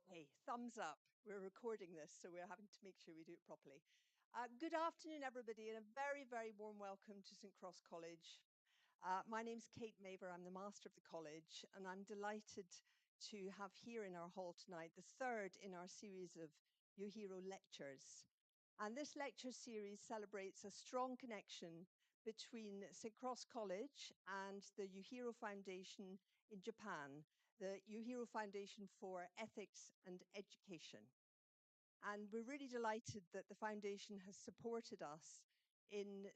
Okay, thumbs up. We're recording this, so we're having to make sure we do it properly. Good afternoon, everybody, and a very, very warm welcome to St. Cross College. My name's Kate Maver. I'm the Master of the College, and I'm delighted to have here in our hall tonight the third in our series of Uehiro lectures. And this lecture series celebrates a strong connection between St. Cross College and the Uehiro Foundation in Japan, the Uehiro Foundation for Ethics and Education. And we're really delighted that the foundation has supported us in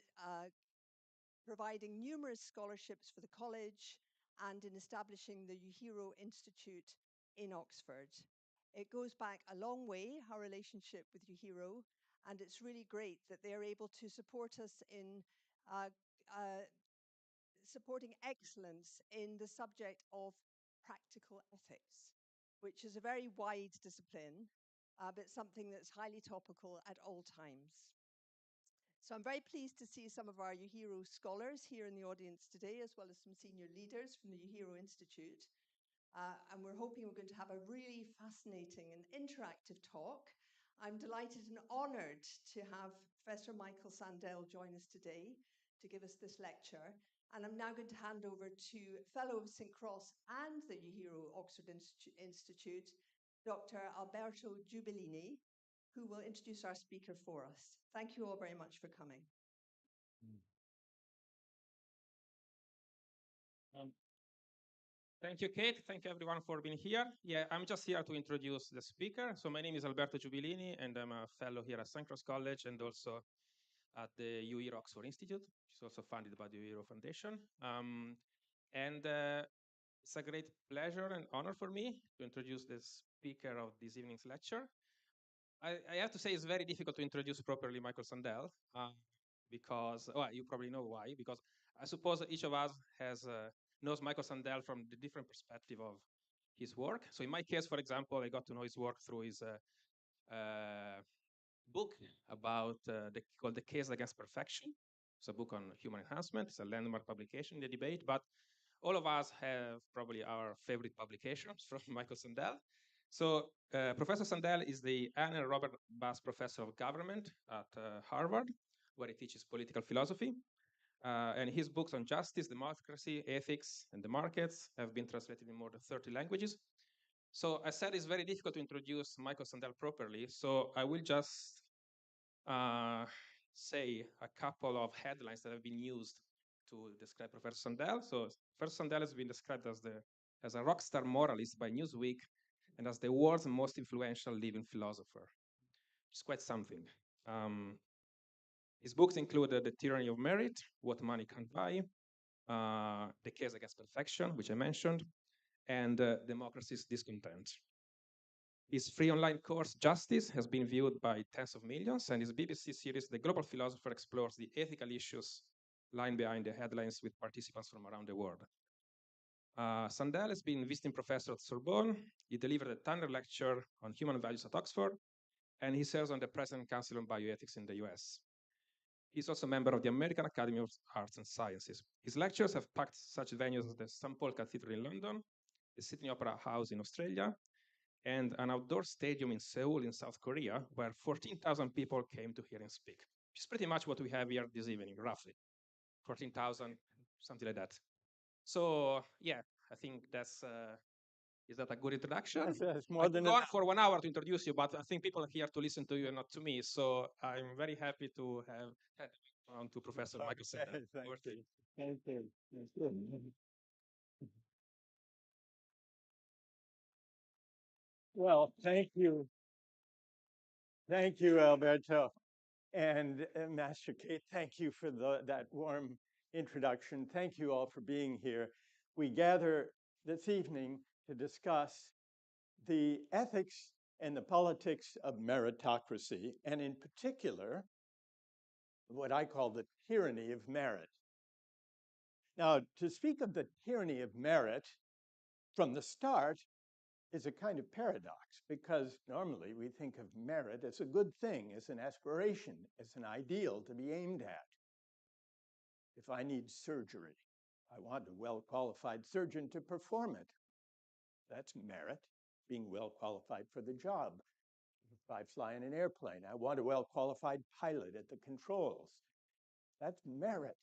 providing numerous scholarships for the college and in establishing the Uehiro Institute in Oxford. It goes back a long way, our relationship with Uehiro, and it's really great that they're able to support us in uh, uh, supporting excellence in the subject of practical ethics, which is a very wide discipline, but something that's highly topical at all times. So I'm very pleased to see some of our Uehiro scholars here in the audience today, as well as some senior leaders from the Uehiro Institute. And we're hoping we're going to have a really fascinating and interactive talk. I'm delighted and honored to have Professor Michael Sandel join us today to give us this lecture. And I'm now going to hand over to Fellow of St. Cross and the Uehiro Oxford Institute, Dr. Alberto Giubilini, who will introduce our speaker for us. Thank you all very much for coming. Thank you, Kate. Thank you, everyone, for being here. Yeah, I'm just here to introduce the speaker. So my name is Alberto Giubilini, and I'm a fellow here at St. Cross College and also at the Uehiro Oxford Institute, which is also funded by the Uehiro Foundation. It's a great pleasure and honor for me to introduce the speaker of this evening's lecture. I have to say it's very difficult to introduce properly Michael Sandel because, well, you probably know why, because I suppose each of us knows Michael Sandel from the different perspective of his work. So in my case, for example, I got to know his work through his book about called The Case Against Perfection. It's a book on human enhancement. It's a landmark publication in the debate, but all of us have probably our favorite publications from Michael Sandel. So Professor Sandel is the Anne and Robert Bass Professor of Government at Harvard, where he teaches political philosophy. And his books on justice, democracy, ethics, and the markets have been translated in more than 30 languages. So I said it's very difficult to introduce Michael Sandel properly, so I will just say a couple of headlines that have been used to describe Professor Sandel. So Professor Sandel has been described as a rock star moralist by Newsweek and as the world's most influential living philosopher, which is quite something. His books include The Tyranny of Merit, What Money Can't Buy, The Case Against Perfection, which I mentioned, and Democracy's Discontent. His free online course, Justice, has been viewed by tens of millions, and his BBC series, The Global Philosopher, explores the ethical issues lying behind the headlines with participants from around the world. Sandel has been visiting professor at Sorbonne. He delivered a tenure lecture on human values at Oxford, and he serves on the President Council on Bioethics in the US. He's also a member of the American Academy of Arts and Sciences. His lectures have packed such venues as the St. Paul Cathedral in London, the Sydney Opera House in Australia, and an outdoor stadium in Seoul in South Korea, where 14,000 people came to hear him speak, which is pretty much what we have here this evening, roughly. 14,000, something like that. So, yeah, I think is that a good introduction? That's more I than could go on enough. for 1 hour to introduce you, but I think people are here to listen to you and not to me. So I'm very happy to have on to Professor Michael Sandel. Thank you. Thank you. Well, thank you. Thank you, Alberto. And Master Kate, thank you for that warm introduction. Thank you all for being here. We gather this evening to discuss the ethics and the politics of meritocracy, and in particular, what I call the tyranny of merit. Now, to speak of the tyranny of merit from the start is a kind of paradox, because normally we think of merit as a good thing, as an aspiration, as an ideal to be aimed at. If I need surgery, I want a well-qualified surgeon to perform it. That's merit. being well qualified for the job. If I fly in an airplane, I want a well-qualified pilot at the controls. That's merit.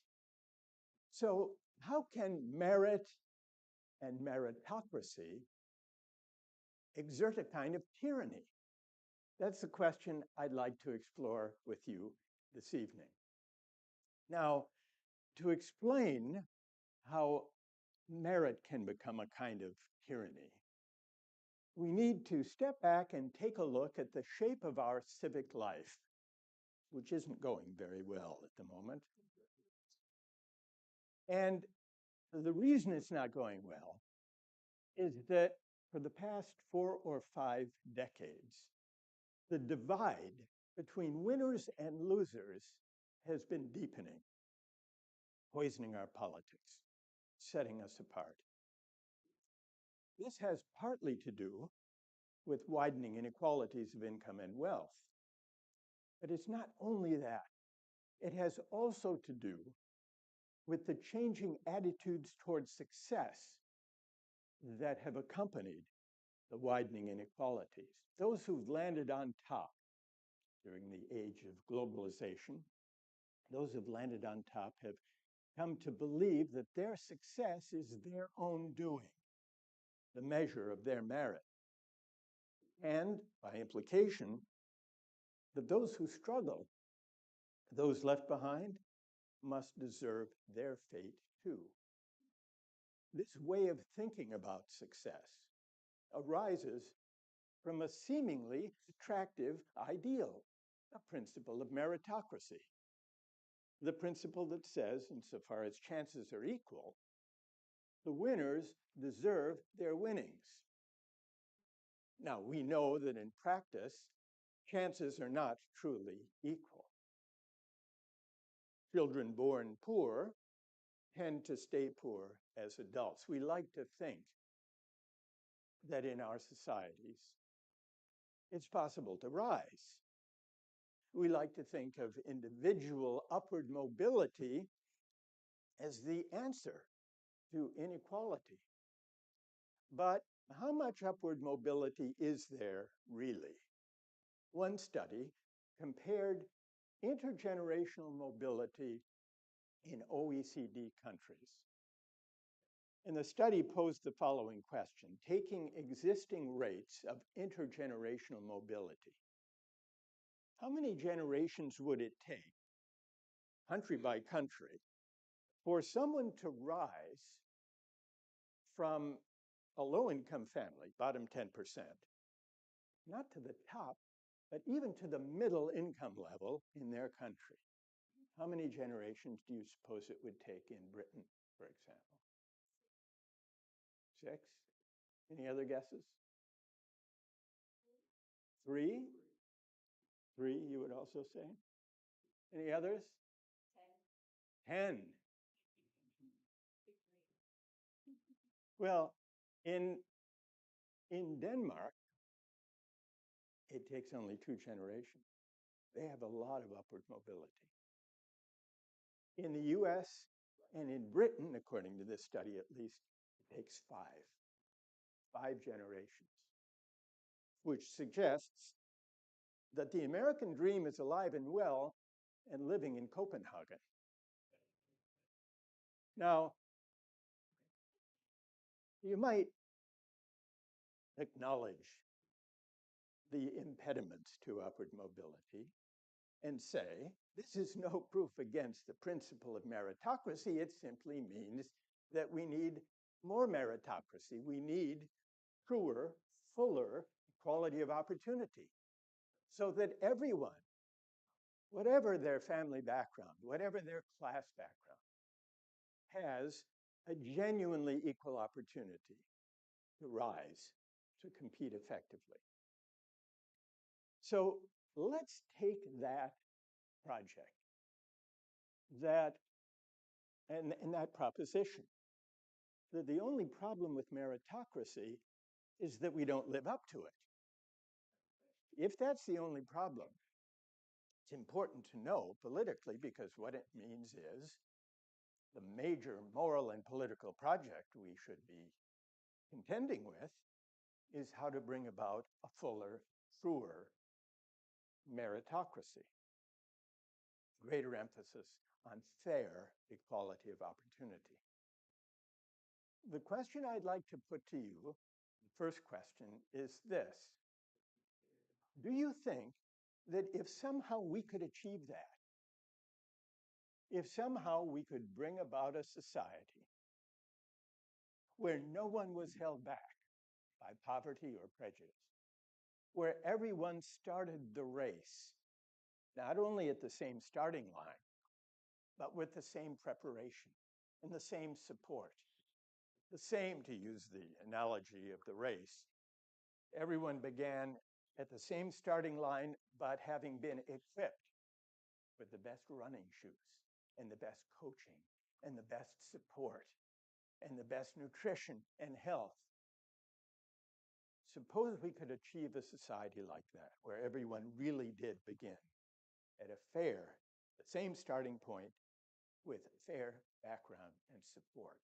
So how can merit and meritocracy exert a kind of tyranny? That's the question I'd like to explore with you this evening. Now, to explain how merit can become a kind of tyranny, we need to step back and take a look at the shape of our civic life, which isn't going very well at the moment. And the reason it's not going well is that for the past 4 or 5 decades, the divide between winners and losers has been deepening, poisoning our politics, setting us apart. This has partly to do with widening inequalities of income and wealth. But it's not only that. It has also to do with the changing attitudes towards success that have accompanied the widening inequalities. Those who've landed on top during the age of globalization, those who've landed on top have come to believe that their success is their own doing, the measure of their merit. And by implication, that those who struggle, those left behind, must deserve their fate too. This way of thinking about success arises from a seemingly attractive ideal, a principle of meritocracy. The principle that says, insofar as chances are equal, the winners deserve their winnings. Now, we know that in practice, chances are not truly equal. Children born poor tend to stay poor as adults. We like to think that in our societies, it's possible to rise. We like to think of individual upward mobility as the answer to inequality. But how much upward mobility is there really? One study compared intergenerational mobility in OECD countries. And the study posed the following question, taking existing rates of intergenerational mobility. How many generations would it take, country by country, for someone to rise from a low-income family, bottom 10%, not to the top, but even to the middle income level in their country? How many generations do you suppose it would take in Britain, for example? 6? Any other guesses? 3? 3, you would also say? Any others? 10. Well, in Denmark, it takes only 2 generations. They have a lot of upward mobility. In the US and in Britain, according to this study at least, it takes 5 generations, which suggests that the American dream is alive and well and living in Copenhagen. Now, you might acknowledge the impediments to upward mobility and say, this is no proof against the principle of meritocracy. It simply means that we need more meritocracy. We need truer, fuller equality of opportunity so that everyone, whatever their family background, whatever their class background, has a genuinely equal opportunity to rise, to compete effectively. So let's take that project, and that proposition, that the only problem with meritocracy is that we don't live up to it. If that's the only problem, it's important to know politically, because what it means is the major moral and political project we should be contending with is how to bring about a fuller, truer meritocracy. Greater emphasis on fair equality of opportunity. The question I'd like to put to you, the first question, is this. Do you think that if somehow we could achieve that, if somehow we could bring about a society where no one was held back by poverty or prejudice, where everyone started the race, not only at the same starting line, but with the same preparation and the same support, the same, to use the analogy of the race, everyone began at the same starting line, but having been equipped with the best running shoes and the best coaching and the best support and the best nutrition and health. Suppose we could achieve a society like that, where everyone really did begin at a fair, the same starting point with fair background and support.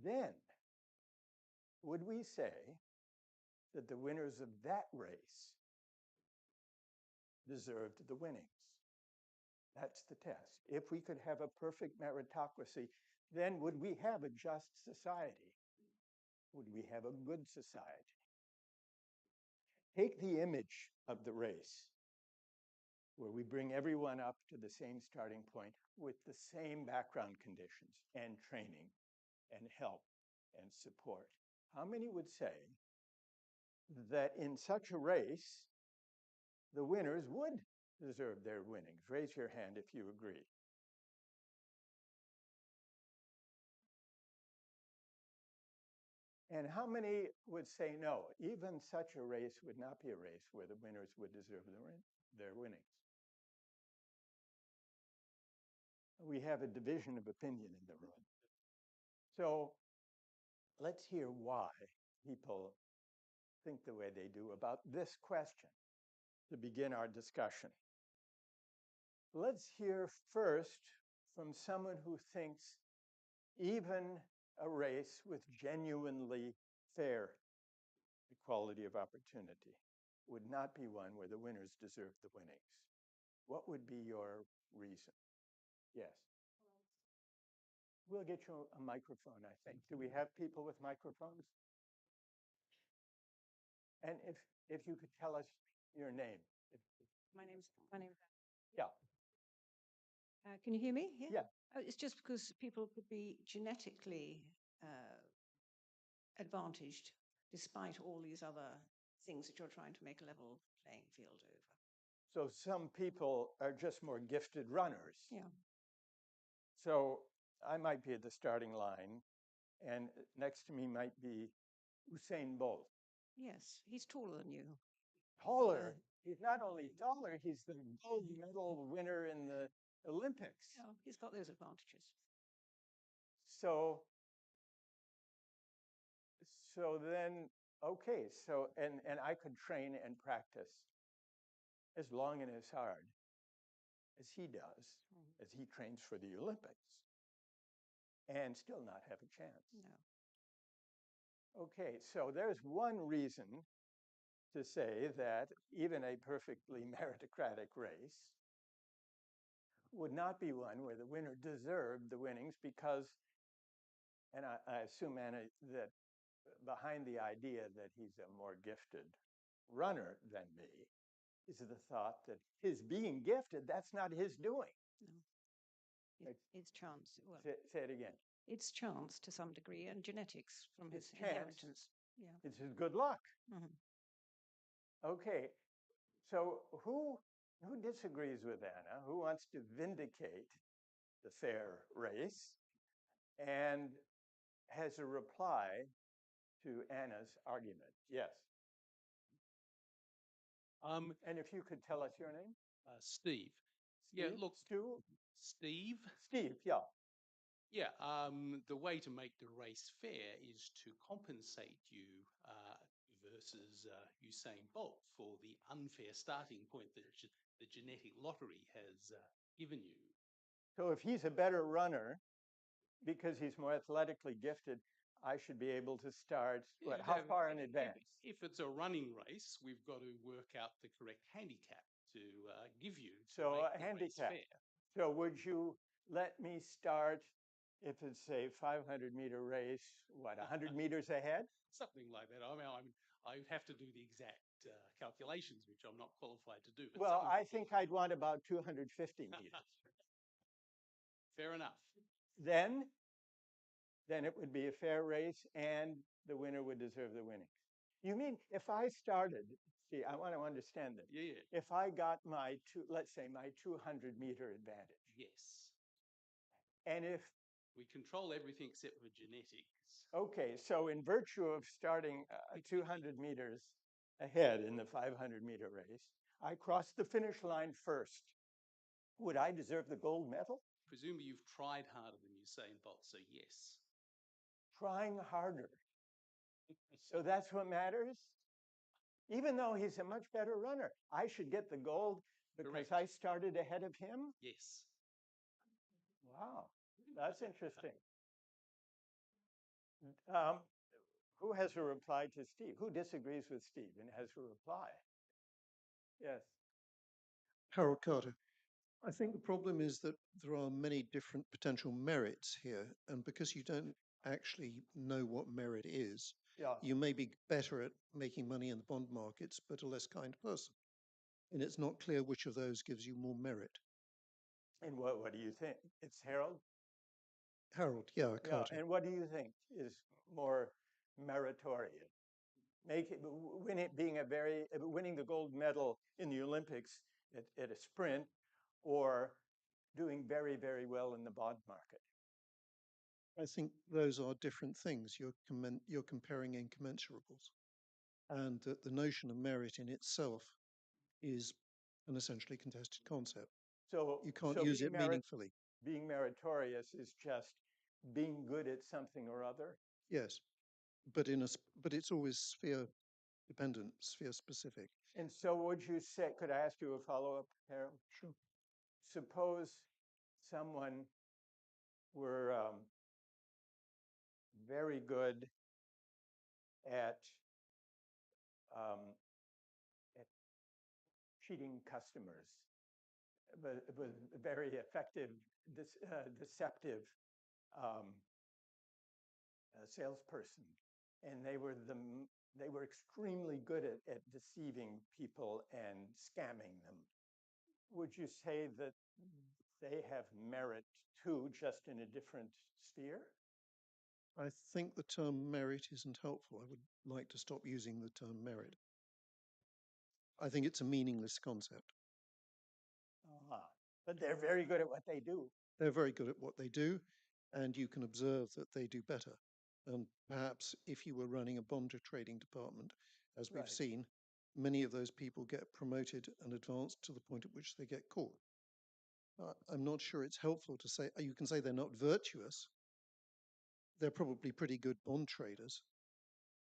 Then, would we say that the winners of that race deserved the winnings? That's the test. If we could have a perfect meritocracy, then would we have a just society? Would we have a good society? Take the image of the race, where we bring everyone up to the same starting point with the same background conditions and training and help and support. How many would say that in such a race, the winners would deserve their winnings? Raise your hand if you agree. And how many would say no? Even such a race would not be a race where the winners would deserve their winnings. We have a division of opinion in the room. So let's hear why people think the way they do about this question to begin our discussion. Let's hear first from someone who thinks even a race with genuinely fair equality of opportunity would not be one where the winners deserve the winnings. What would be your reason? Yes. We'll get you a microphone, I think. Do we have people with microphones? And if you could tell us your name. My name's Yeah. can you hear me? Yeah. It's just because people could be genetically advantaged despite all these other things that you're trying to make a level playing field over. So some people are just more gifted runners. Yeah. So I might be at the starting line, and next to me might be Usain Bolt. Yes, he's taller than you. Taller. He's not only taller, he's the gold medal winner in the Olympics. Yeah, he's got those advantages. So then, okay, so, and I could train and practice as long and as hard as he does, as he trains for the Olympics, and still not have a chance. No. Okay, so there's one reason to say that even a perfectly meritocratic race would not be one where the winner deserved the winnings because, and I assume, Anna, that behind the idea that he's a more gifted runner than me is the thought that his being gifted, that's not his doing. No. It's chance. Well, say it again. It's chance to some degree and genetics from his It's chance. inheritance. Yeah. It's his good luck. Mm-hmm. Okay, so who disagrees with Anna? Who wants to vindicate the fair race and has a reply to Anna's argument? Yes. And if you could tell us your name? Steve. Steve? Yeah, look, Stu? Steve. Steve, yeah. Yeah, the way to make the race fair is to compensate you versus Usain Bolt for the unfair starting point that the genetic lottery has given you. So if he's a better runner because he's more athletically gifted, I should be able to start, Yeah, how far in advance? If it's a running race, we've got to work out the correct handicap to give you to So make a the race handicap. fair. So would you let me start, if it's a 500-meter race, 100 meters ahead? Something like that. I would have to do the exact calculations, which I'm not qualified to do. But Well, I think I'd want about 250 meters. Fair enough. Then it would be a fair race and the winner would deserve the winnings. You mean if I started, see, I want to understand this. Yeah. If I got let's say my 200-meter advantage. Yes. And if we control everything except for genetics. Okay, so in virtue of starting 200 meters ahead in the 500-meter race, I crossed the finish line first. Would I deserve the gold medal? Presumably you've tried harder than Usain Bolt, so yes. Trying harder. So that's what matters? Even though he's a much better runner, I should get the gold because Correct. I started ahead of him? Yes. Wow, that's interesting. Who has a reply to Steve? Who disagrees with Steve and has a reply? Yes. Harold Carter. I think the problem is that there are many different potential merits here, and because you don't actually know what merit is, you may be better at making money in the bond markets, but a less kind person. And it's not clear which of those gives you more merit. And what do you think? It's Harold? Harold, yeah, Carter. And what do you think is more meritorious? Winning the gold medal in the Olympics at a sprint, or doing very, very well in the bond market? I think those are different things. You're comparing incommensurables. And that the notion of merit in itself is an essentially contested concept. So you can't use it meaningfully. Being meritorious is just being good at something or other? Yes, but it's always sphere dependent, sphere specific. And so would you say, could I ask you a follow-up, Harold? Sure. Suppose someone were very good at cheating customers, but was a very effective, deceptive salesperson, and they were extremely good at deceiving people and scamming them. Would you say that they have merit too, just in a different sphere? I think the term merit isn't helpful. I would like to stop using the term merit. I think it's a meaningless concept. But they're very good at what they do. They're very good at what they do, and you can observe that they do better. And perhaps if you were running a bond trading department, as we've seen, many of those people get promoted and advanced to the point at which they get caught. I'm not sure it's helpful to say, you can say they're not virtuous. They're probably pretty good bond traders.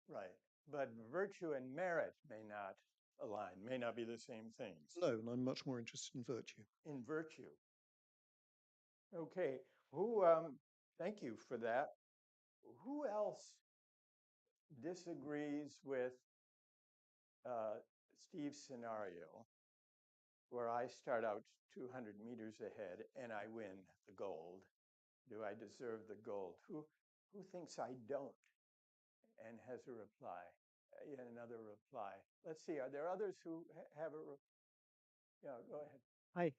Right. But virtue and merit may not align, may not be the same things. No, and I'm much more interested in virtue. In virtue. Okay. Thank you for that. Who else disagrees with Steve's scenario, where I start out 200 meters ahead and I win the gold? Do I deserve the gold? Who thinks I don't and has a reply? Yet another reply. Let's see, are there others who have a yeah, go ahead. Hi,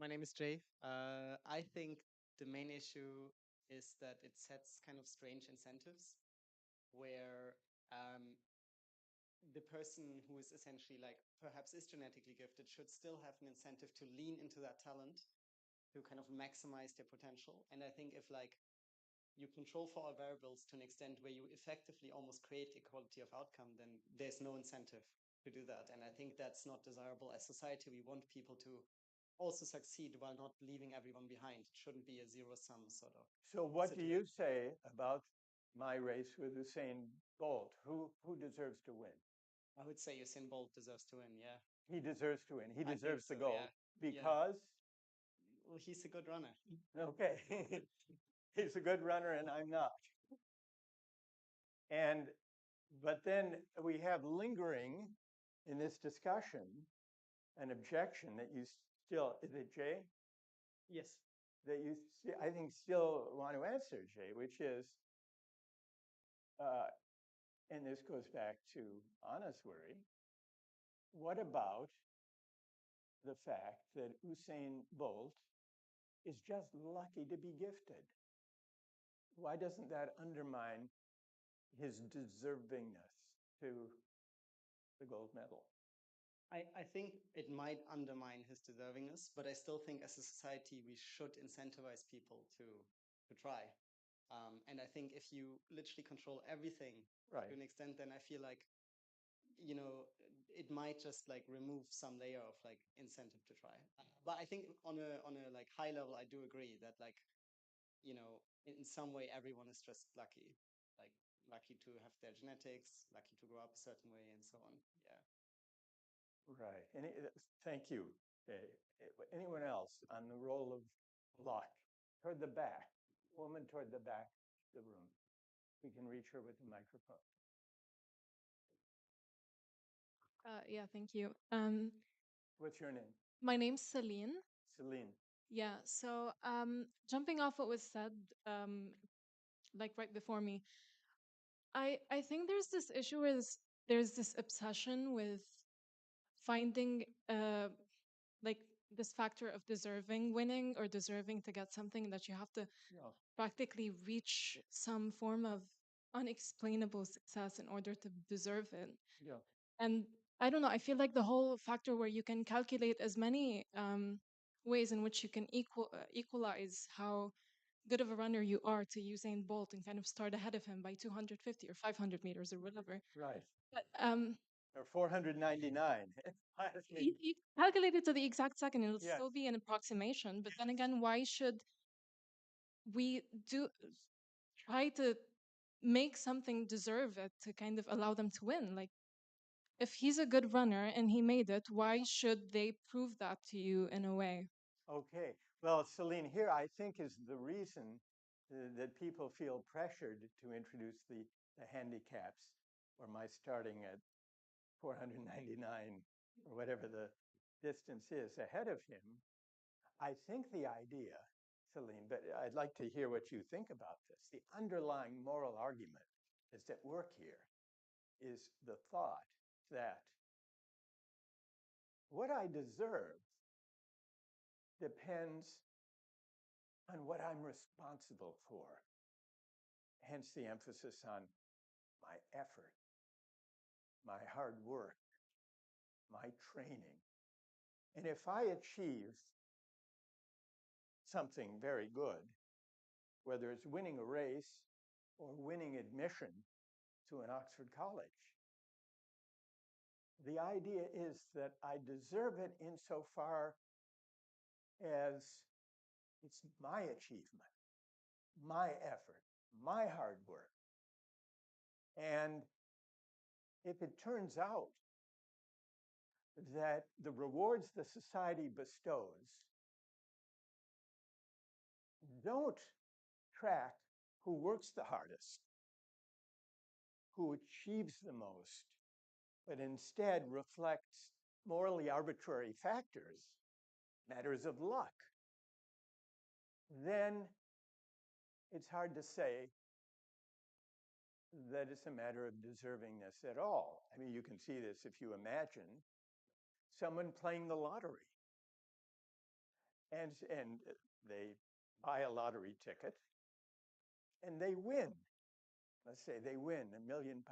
my name is Jay. I think the main issue is that it sets kind of strange incentives where the person who is essentially like perhaps is genetically gifted should still have an incentive to lean into that talent to kind of maximize their potential. And I think if like you control for all variables to an extent where you effectively almost create equality of outcome, then there's no incentive to do that. And I think that's not desirable as society. We want people to also succeed while not leaving everyone behind. It shouldn't be a zero-sum sort of. So what do you say about my race with Usain Bolt? Who deserves to win? I would say Usain Bolt deserves to win, yeah. He deserves to win. He deserves the so, gold. Yeah. Because? Well, he's a good runner. Okay. He's a good runner and I'm not. But then we have lingering in this discussion an objection that you still, is it Jay? Yes. That you, I think, still want to answer, Jay, which is, and this goes back to Anna's worry, what about the fact that Usain Bolt is just lucky to be gifted? Why doesn't that undermine his deservingness to the gold medal? I think it might undermine his deservingness, but I still think as a society we should incentivize people to try. And I think if you literally control everything Right. to an extent, then I feel like, you know, it might just like remove some layer of like incentive to try. But I think on a like high level, I do agree that like, you know, in some way everyone is just lucky, like lucky to have their genetics, lucky to grow up a certain way, and so on. Yeah. Right. Thank you. Anyone else on the role of luck? Toward the back, woman toward the back of the room. We can reach her with the microphone. Yeah, thank you. What's your name? My name's Celine. Celine. Yeah, so jumping off what was said, like right before me, I think there's this issue where there's this obsession with finding like this factor of deserving winning or deserving to get something, that you have to practically reach some form of unexplainable success in order to deserve it. Yeah. And I don't know, I feel like the whole factor where you can calculate as many ways in which you can equalize how good of a runner you are to Usain Bolt and kind of start ahead of him by 250 or 500 meters or whatever. Right. But or 499. you calculate it to the exact second, it'll Yes. still be an approximation. But then again, why should we try to make something deserve it to kind of allow them to win? Like, if he's a good runner and he made it, why should they prove that to you in a way? Okay. Well, Celine, here I think is the reason that people feel pressured to introduce the handicaps, or my starting at 499 or whatever the distance is ahead of him. I think the idea, Celine, but I'd like to hear what you think about this. The underlying moral argument that's at work here is the thought that what I deserve depends on what I'm responsible for. Hence the emphasis on my effort, my hard work, my training. And if I achieve something very good, whether it's winning a race or winning admission to an Oxford college, the idea is that I deserve it insofar as it's my achievement, my effort, my hard work. And if it turns out that the rewards the society bestows don't track who works the hardest, who achieves the most, but instead reflects morally arbitrary factors, matters of luck, then it's hard to say that it's a matter of deservingness at all. I mean, you can see this if you imagine someone playing the lottery, and they buy a lottery ticket and they win. Let's say they win £1 million.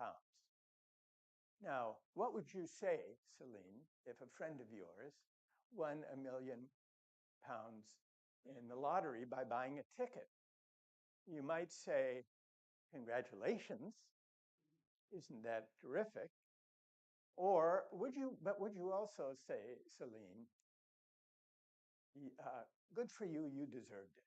Now, what would you say, Celine, if a friend of yours won £1 million in the lottery by buying a ticket? You might say, congratulations, isn't that terrific? Or would you also say, Celine, good for you, you deserved it?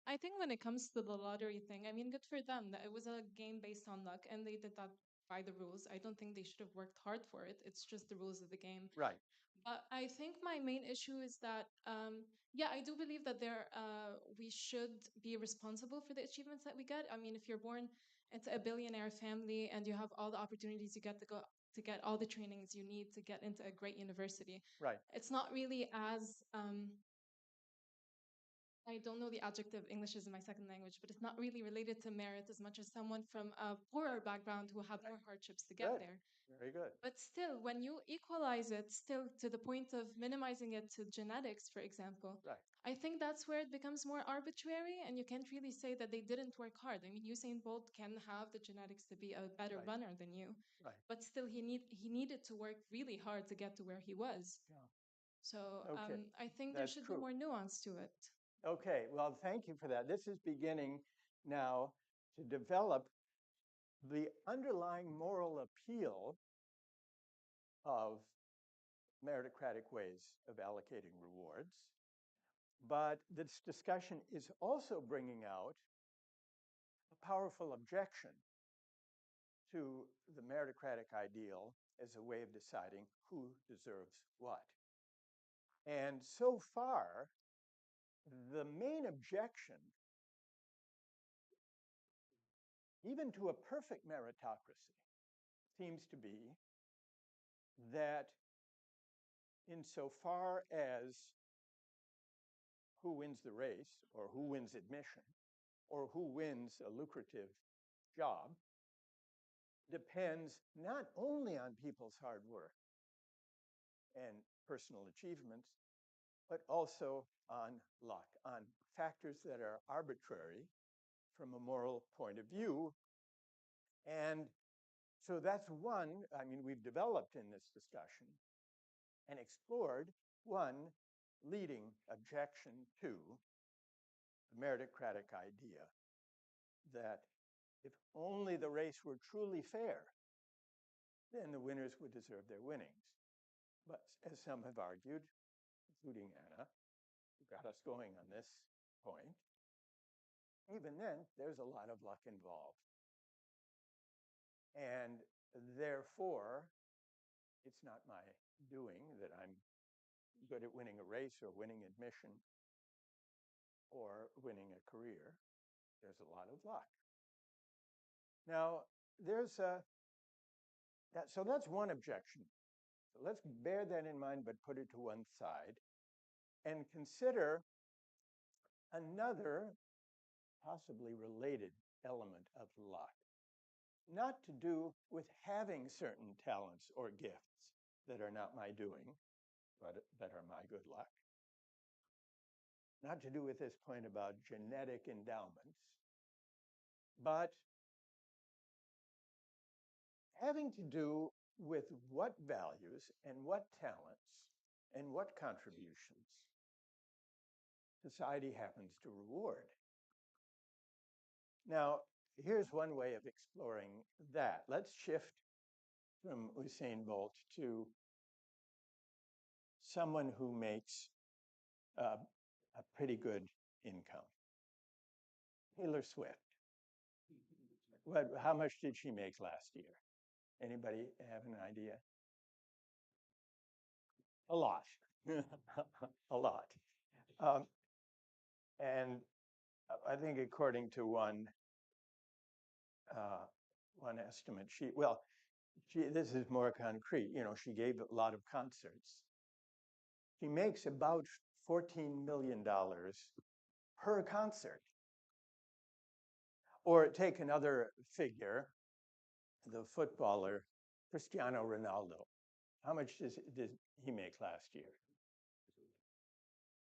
I think when it comes to the lottery thing, I mean, good for them. That it was a game based on luck, and they did that by the rules. I don't think they should have worked hard for it. It's just the rules of the game. Right. I think my main issue is that, yeah, I do believe that we should be responsible for the achievements that we get. I mean, if you're born into a billionaire family and you have all the opportunities you get to get all the trainings you need to get into a great university, Right. it's not really as I don't know the adjective. English is my second language, but it's not really related to merit as much as someone from a poorer background who have more hardships to get Good. there. Very good. But still, when you equalize it, still to the point of minimizing it to genetics, for example, Right. I think that's where it becomes more arbitrary, and you can't really say that they didn't work hard. I mean, Usain Bolt can have the genetics to be a better Right. runner than you, Right. but still, he needed to work really hard to get to where he was. Yeah. So Okay. I think there That's should be true. more nuance to it. Okay. Well, thank you for that. This is beginning now to develop the underlying moral appeal of meritocratic ways of allocating rewards. But this discussion is also bringing out a powerful objection to the meritocratic ideal as a way of deciding who deserves what. And so far, the main objection, even to a perfect meritocracy, seems to be that insofar as who wins the race, or who wins admission, or who wins a lucrative job, depends not only on people's hard work and personal achievements, but also on luck, on factors that are arbitrary from a moral point of view. And so that's one, I mean, we've developed in this discussion and explored one leading objection to the meritocratic idea that if only the race were truly fair, then the winners would deserve their winnings. But as some have argued, including Anna, who got us going on this point, even then, there's a lot of luck involved. And therefore, it's not my doing that I'm good at winning a race or winning admission or winning a career. There's a lot of luck. Now, so that's one objection. So let's bear that in mind, but put it to one side and consider another possibly related element of luck, not to do with having certain talents or gifts that are not my doing, but that are my good luck. Not to do with this point about genetic endowments, but having to do with what values and what talents and what contributions society happens to reward. Now, here's one way of exploring that. Let's shift from Usain Bolt to someone who makes a pretty good income. Taylor Swift. How much did she make last year? Anybody have an idea? A lot. A lot. And I think according to one estimate, this is more concrete. You know, she gave a lot of concerts. She makes about $14 million per concert. Or take another figure, the footballer Cristiano Ronaldo. How much did he make last year?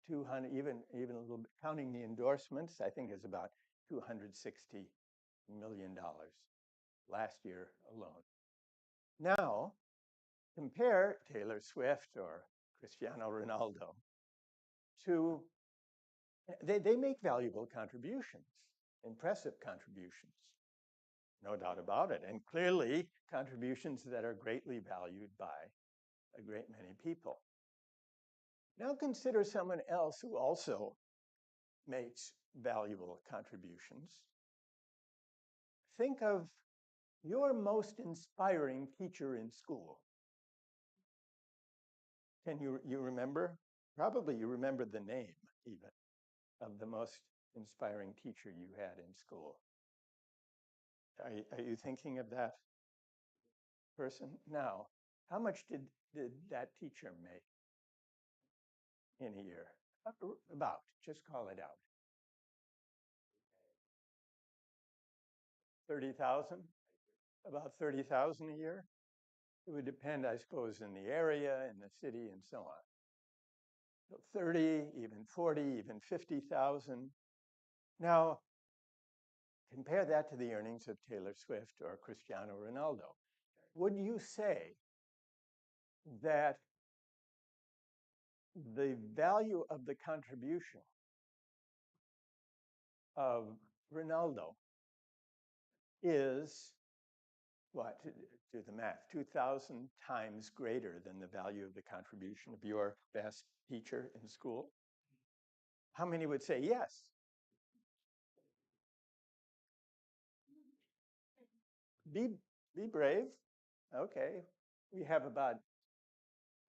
200, even a little bit, counting the endorsements, I think is about $260 million last year alone. Now, compare Taylor Swift or Cristiano Ronaldo to, they make valuable contributions, impressive contributions, no doubt about it, and clearly contributions that are greatly valued by a great many people. Now consider someone else who also makes valuable contributions. Think of your most inspiring teacher in school. Can you remember? Probably you remember the name even of the most inspiring teacher you had in school. Are you thinking of that person? Now, how much did that teacher make in a year? About, just call it out. 30,000? About 30,000 a year? It would depend, I suppose, in the area, in the city, and so on. So 30, even 40, even 50,000. Now, compare that to the earnings of Taylor Swift or Cristiano Ronaldo. Would you say that the value of the contribution of Ronaldo is, what, do the math, 2,000 times greater than the value of the contribution of your best teacher in school? How many would say yes? Be brave. Okay, we have about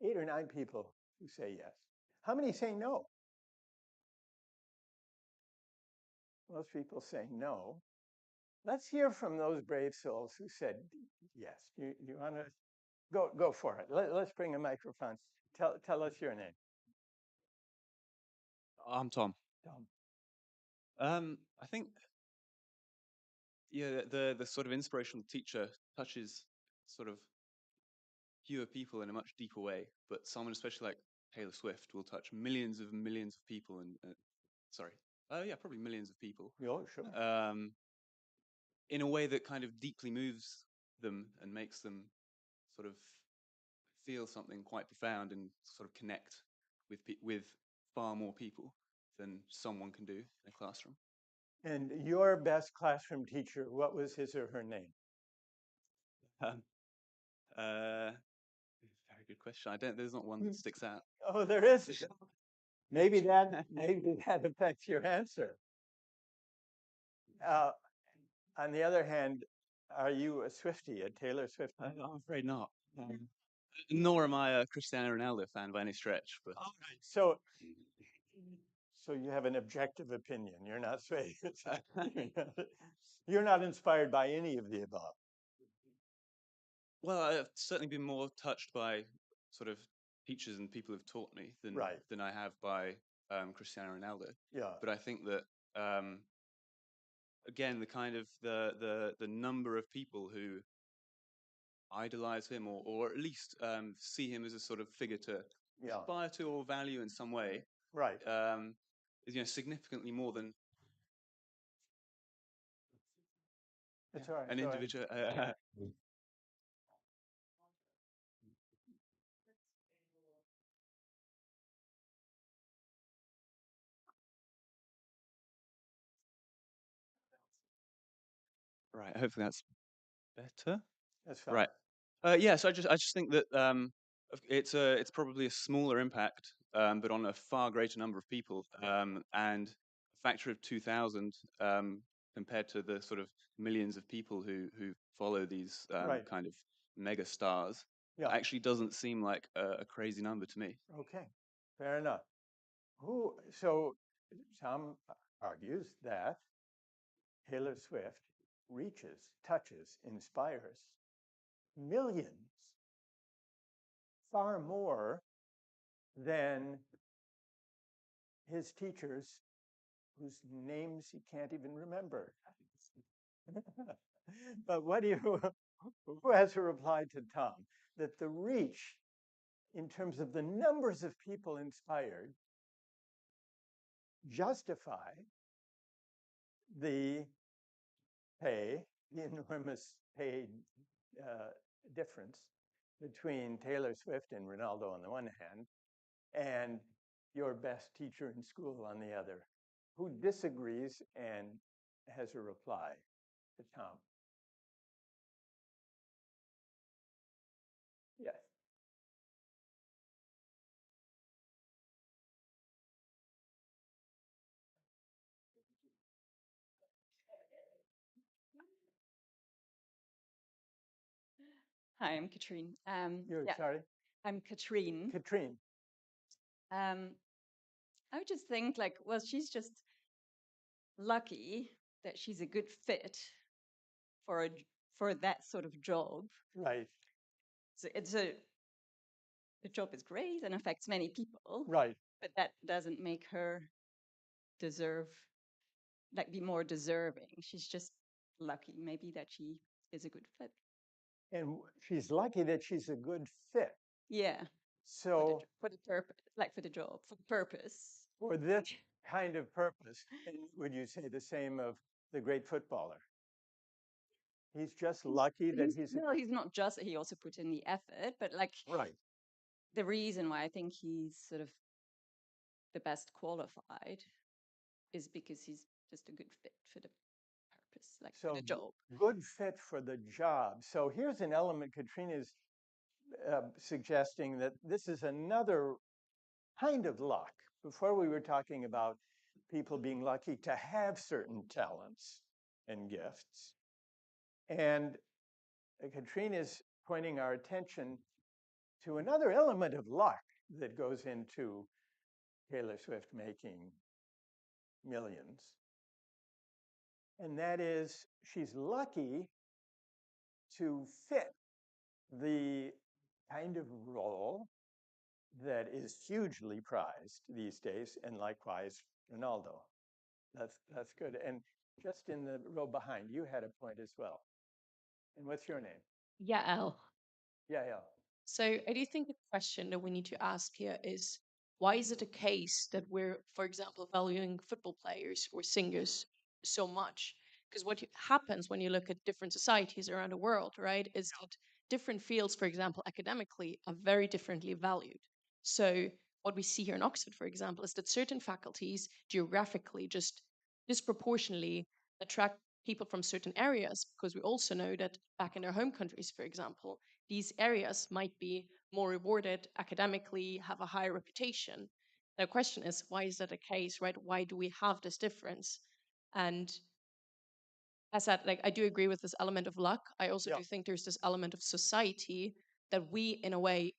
8 or 9 people who say yes. How many say no? Most people say no. Let's hear from those brave souls who said yes. You want to go for it? Let's bring a microphone. Tell us your name. I'm Tom. Tom. I think the sort of inspirational teacher touches sort of fewer people in a much deeper way, but someone especially like Taylor Swift will touch millions of people and probably millions of people. Yeah, sure. In a way that kind of deeply moves them and makes them sort of feel something quite profound and sort of connect with far more people than someone can do in a classroom. And your best classroom teacher, what was his or her name? Very good question. There's not one that sticks out. Oh, there is. Maybe that affects your answer. On the other hand, are you a Swiftie, a Taylor Swift? I'm afraid not. Nor am I a Cristiano Ronaldo fan by any stretch. But all right. So you have an objective opinion. You're not swayed. You're not inspired by any of the above. Well, I've certainly been more touched by sort of teachers and people who've taught me than I have by Cristiano Ronaldo. Yeah. But I think that again, the kind of the number of people who idolize him or at least see him as a sort of figure to aspire to or value in some way, right? Is significantly more than That's all right. an individual. Right. Hopefully that's better. That's fine. Right. Yeah. So I just think that it's probably a smaller impact, but on a far greater number of people, and a factor of 2,000 compared to the sort of millions of people who follow these kind of mega stars. Actually doesn't seem like a crazy number to me. Okay, fair enough. So Tom argues that Taylor Swift reaches, touches, inspires millions, far more than his teachers whose names he can't even remember. But who has a reply to Tom that the reach in terms of the numbers of people inspired justify the enormous pay difference between Taylor Swift and Ronaldo on the one hand, and your best teacher in school on the other? Who disagrees and has a reply to Tom? Yes. Hi, I'm Katrine. Sorry? I'm Katrine. Katrine. I would just think like, well, she's just lucky that she's a good fit for for that sort of job. Right. So the job is great and affects many people. Right. But that doesn't make her be more deserving. She's just lucky, maybe, that she is a good fit. And she's lucky that she's a good fit. Yeah. So for the purpose, like for the job, for the purpose. For this kind of purpose, would you say the same of the great footballer? He's just lucky that he's not just, he also put in the effort, but like right. The reason why I think he's sort of the best qualified is because he's just a good fit for the purpose, like for the job. Good fit for the job. So here's an element Katrina's suggesting that this is another kind of luck. Before we were talking about people being lucky to have certain talents and gifts. And Katrina is pointing our attention to another element of luck that goes into Taylor Swift making millions. And that is, she's lucky to fit the kind of role that is hugely prized these days, and likewise Ronaldo. That's good. And just in the row behind, you had a point as well. And what's your name? Yael. Yael. So I do think the question that we need to ask here is, why is it a case that we're, for example, valuing football players or singers so much? Because what happens when you look at different societies around the world, right, is that different fields, for example, academically, are very differently valued. So what we see here in Oxford, for example, is that certain faculties geographically just disproportionately attract people from certain areas, because we also know that back in their home countries, for example, these areas might be more rewarded academically, have a higher reputation. The question is, why is that the case, right? Why do we have this difference? And as I said, like, I do agree with this element of luck. I also do think there's this element of society that we, in a way,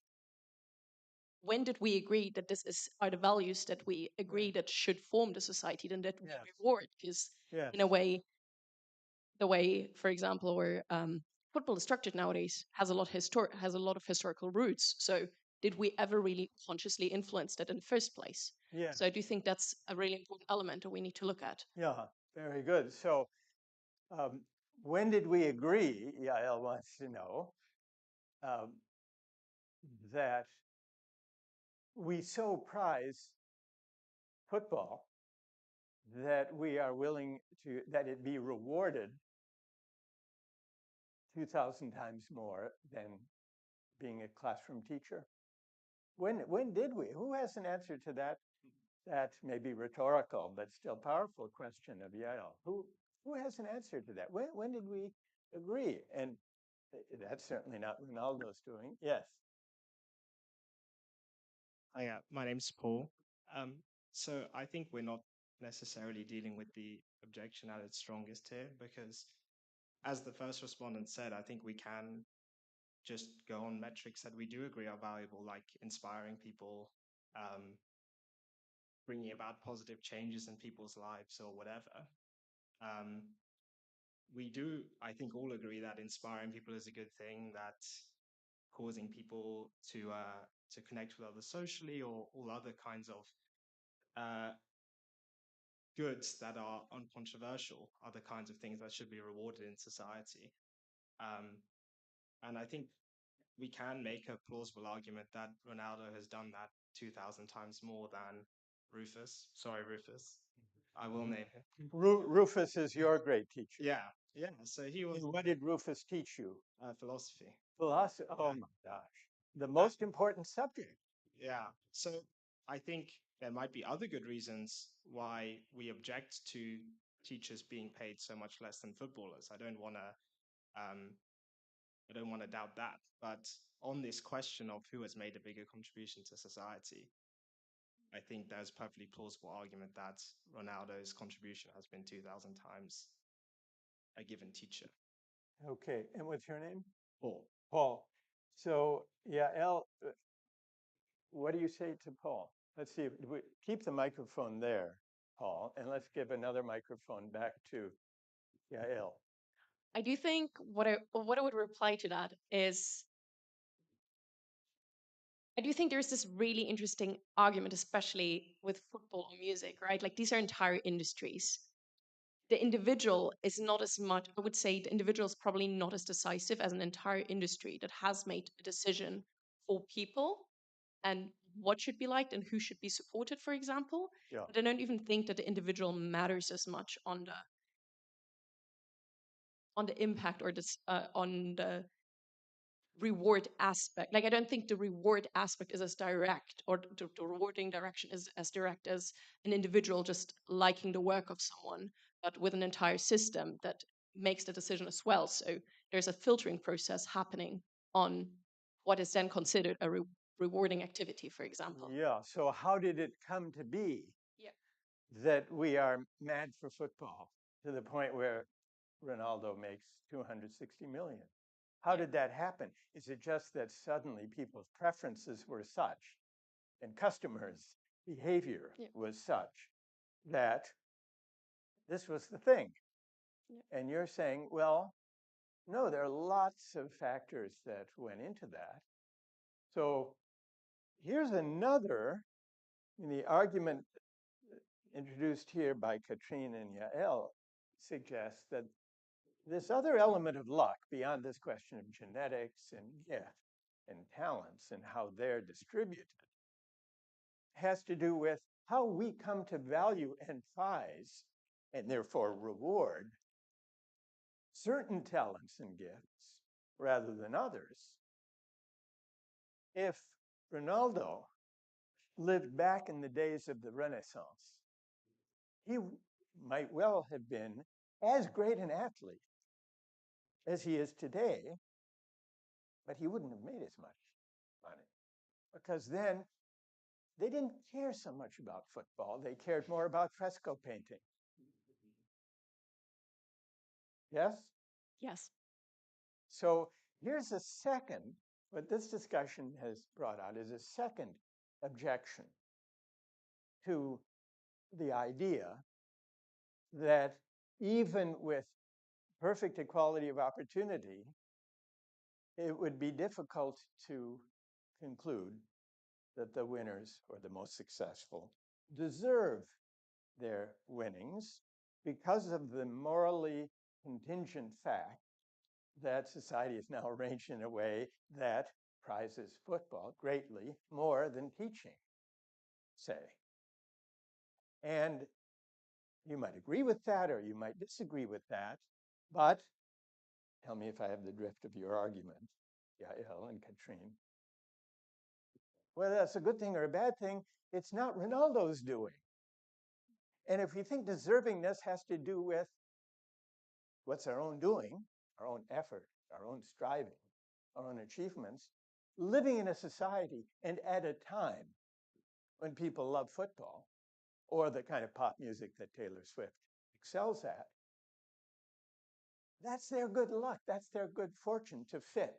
when did we agree that are the values that we agree that should form the society, then that we reward? Because in a way, the way, for example, where football is structured nowadays has a lot of historical roots. So did we ever really consciously influence that in the first place? Yeah. So I do think that's a really important element that we need to look at. Yeah, very good. So when did we agree, Yael wants to know, that we so prize football that we are willing to, that it be rewarded 2,000 times more than being a classroom teacher? When did we? Who has an answer to that? That may be rhetorical, but still powerful question of Yael. Who has an answer to that? When did we agree? And that's certainly not Ronaldo's doing. Yes. Hi, my name's Paul. So I think we're not necessarily dealing with the objection at its strongest here, because as the first respondent said, I think we can just go on metrics that we do agree are valuable, like inspiring people, bringing about positive changes in people's lives or whatever. We do, I think, all agree that inspiring people is a good thing, that causing people to connect with others socially, or all other kinds of goods that are uncontroversial are the kinds of things that should be rewarded in society. And I think we can make a plausible argument that Ronaldo has done that 2,000 times more than Rufus. Sorry, Rufus. I will name him. Rufus is your great teacher. Yeah, yeah. So he was. And what did Rufus teach you? Philosophy. Philosophy. Oh my gosh, the most important subject. Yeah. So I think there might be other good reasons why we object to teachers being paid so much less than footballers. I don't want to doubt that. But on this question of who has made a bigger contribution to society, I think there's a perfectly plausible argument that Ronaldo's contribution has been 2,000 times a given teacher. Okay, and what's your name? Paul. Paul. So, Yael, what do you say to Paul? let's see, keep the microphone there, Paul, and let's give another microphone back to Yael. I do think what I would reply to that is I do think there's this really interesting argument, especially with football or music, right? Like these are entire industries. The individual is not as much, I would say the individual is probably not as decisive as an entire industry that has made a decision for people and what should be liked and who should be supported, for example. Yeah. But I don't even think that the individual matters as much on the impact or this on the reward aspect. Like I don't think the reward aspect is as direct, or the rewarding direction is as direct as an individual just liking the work of someone, but with an entire system that makes the decision as well. So there's a filtering process happening on what is then considered a rewarding activity, for example. Yeah. So how did it come to be Yeah. that we are mad for football to the point where Ronaldo makes 260 million? How did that happen? Is it just that suddenly people's preferences were such and customers' behavior was such that this was the thing? And you're saying, well, no, there are lots of factors that went into that. So here's another, the argument introduced here by Katrine and Yael suggests that this other element of luck, beyond this question of genetics and gift and talents and how they're distributed, has to do with how we come to value and prize, and therefore reward, certain talents and gifts rather than others. If Ronaldo lived back in the days of the Renaissance, he might well have been as great an athlete as he is today, but he wouldn't have made as much money because then they didn't care so much about football. They cared more about fresco painting. Yes? Yes. So here's a second, what this discussion has brought out is a second objection to the idea that even with perfect equality of opportunity, it would be difficult to conclude that the winners or the most successful deserve their winnings because of the morally contingent fact that society is now arranged in a way that prizes football greatly more than teaching, say. And you might agree with that or you might disagree with that, but tell me if I have the drift of your argument, Yael and Katrine. Whether that's a good thing or a bad thing, it's not Ronaldo's doing. And if we think deservingness has to do with what's our own doing, our own effort, our own striving, our own achievements, living in a society and at a time when people love football or the kind of pop music that Taylor Swift excels at, that's their good luck. That's their good fortune to fit,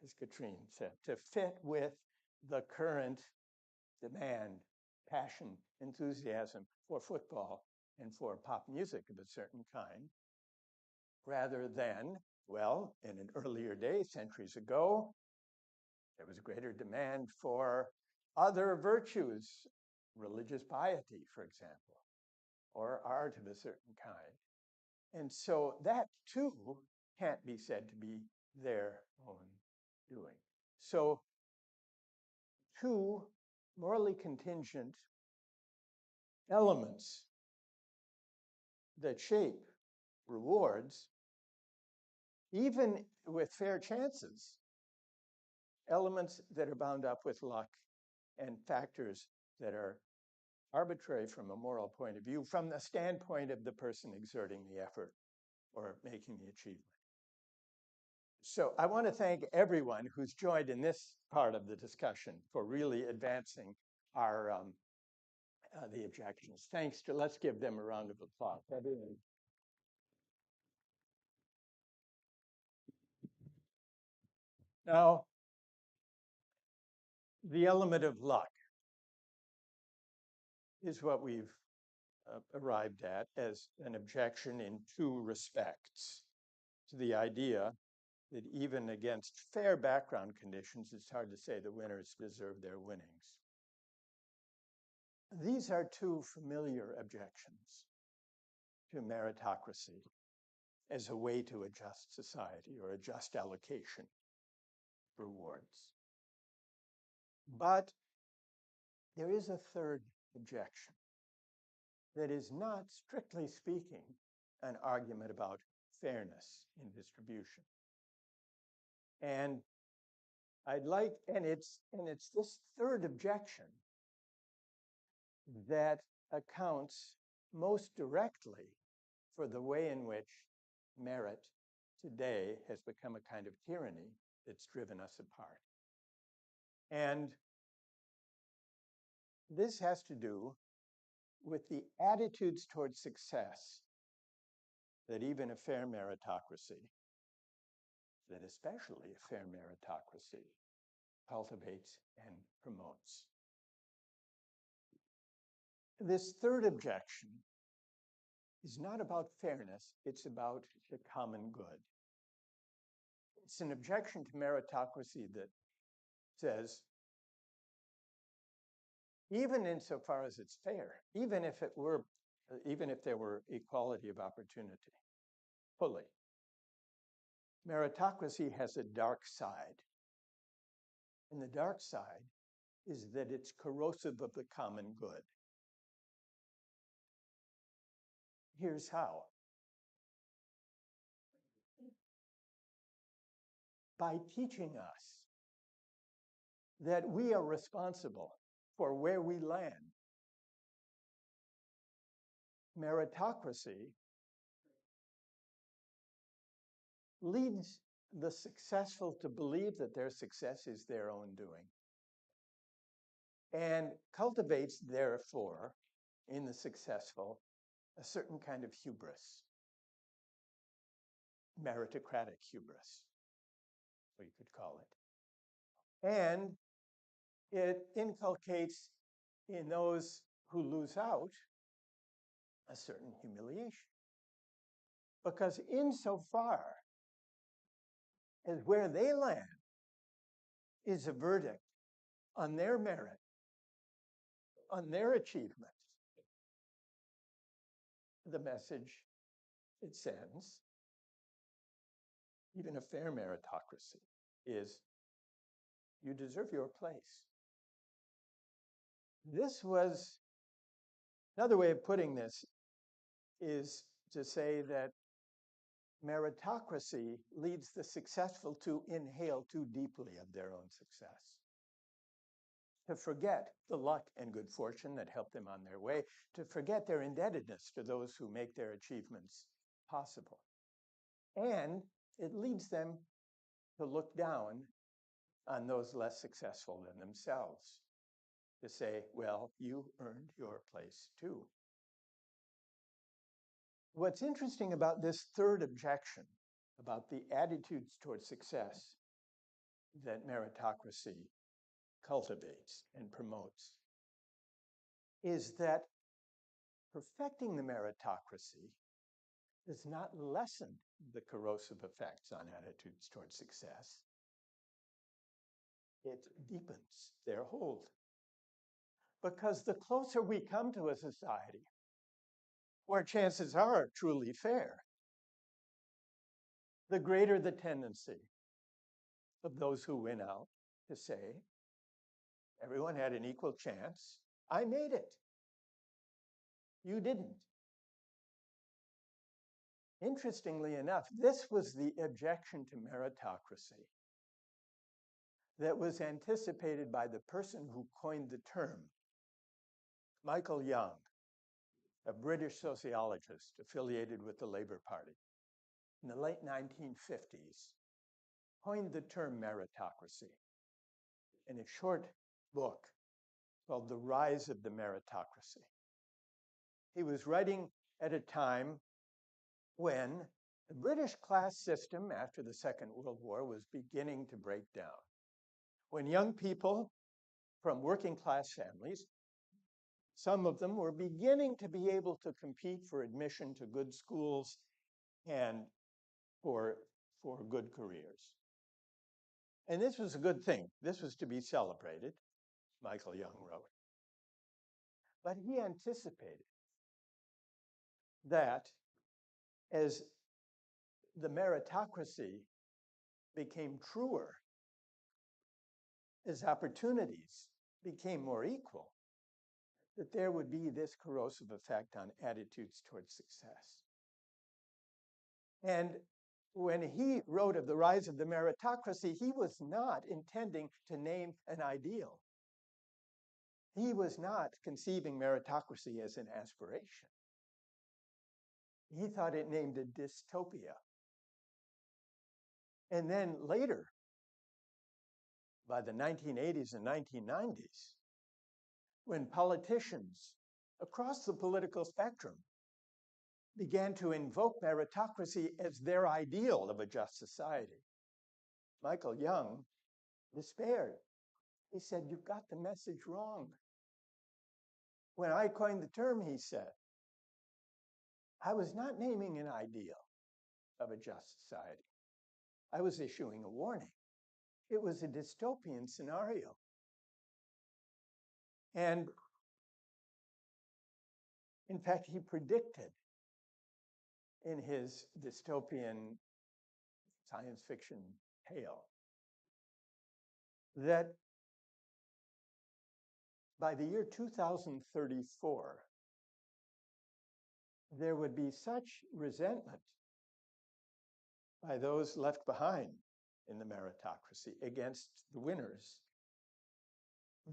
as Katrine said, to fit with the current demand, passion, enthusiasm for football and for pop music of a certain kind, rather than, well, in an earlier day, centuries ago, there was greater demand for other virtues, religious piety, for example, or art of a certain kind. And so that too can't be said to be their own doing. So two morally contingent elements that shape rewards, even with fair chances, elements that are bound up with luck and factors that are arbitrary from a moral point of view, from the standpoint of the person exerting the effort or making the achievement. So I want to thank everyone who's joined in this part of the discussion for really advancing our the objections. Thanks to, let's give them a round of applause. Everyone. Now, the element of luck. is what we've arrived at as an objection in two respects to the idea that even against fair background conditions, it's hard to say the winners deserve their winnings. These are two familiar objections to meritocracy as a way to adjust society or adjust allocation of rewards. But there is a third objection that is not, strictly speaking, an argument about fairness in distribution. And it's this third objection that accounts most directly for the way in which merit today has become a kind of tyranny that's driven us apart. And this has to do with the attitudes towards success that even a fair meritocracy, that especially a fair meritocracy, cultivates and promotes. This third objection is not about fairness, it's about the common good. It's an objection to meritocracy that says, even insofar as it's fair, even if there were equality of opportunity, fully, meritocracy has a dark side. And the dark side is that it's corrosive of the common good. Here's how. By teaching us that we are responsible for where we land. Meritocracy leads the successful to believe that their success is their own doing, and cultivates, therefore, in the successful, a certain kind of hubris, meritocratic hubris, what you could call it. And it inculcates in those who lose out a certain humiliation. Because insofar as where they land is a verdict on their merit, on their achievement, the message it sends, even a fair meritocracy, is you deserve your place. This was, another way of putting this is to say that meritocracy leads the successful to inhale too deeply of their own success, to forget the luck and good fortune that helped them on their way, to forget their indebtedness to those who make their achievements possible. And it leads them to look down on those less successful than themselves, to say, well, you earned your place too. What's interesting about this third objection, about the attitudes towards success that meritocracy cultivates and promotes, is that perfecting the meritocracy does not lessen the corrosive effects on attitudes towards success. It deepens their hold. Because the closer we come to a society where chances are truly fair, the greater the tendency of those who win out to say, everyone had an equal chance, I made it. You didn't. Interestingly enough, this was the objection to meritocracy that was anticipated by the person who coined the term, Michael Young, a British sociologist affiliated with the Labour Party, in the late 1950s, coined the term meritocracy in a short book called The Rise of the Meritocracy. He was writing at a time when the British class system after the Second World War was beginning to break down, when young people from working class families Some of them were beginning to be able to compete for admission to good schools and for good careers. And this was a good thing. This was to be celebrated, Michael Young wrote. But he anticipated that as the meritocracy became truer, as opportunities became more equal, that there would be this corrosive effect on attitudes towards success. And when he wrote of the rise of the meritocracy, he was not intending to name an ideal. He was not conceiving meritocracy as an aspiration. He thought it named a dystopia. And then later, by the 1980s and 1990s, when politicians across the political spectrum began to invoke meritocracy as their ideal of a just society, Michael Young despaired. He said, "You've got the message wrong." When I coined the term, he said, I was not naming an ideal of a just society. I was issuing a warning. It was a dystopian scenario. And in fact, he predicted in his dystopian science fiction tale that by the year 2034, there would be such resentment by those left behind in the meritocracy against the winners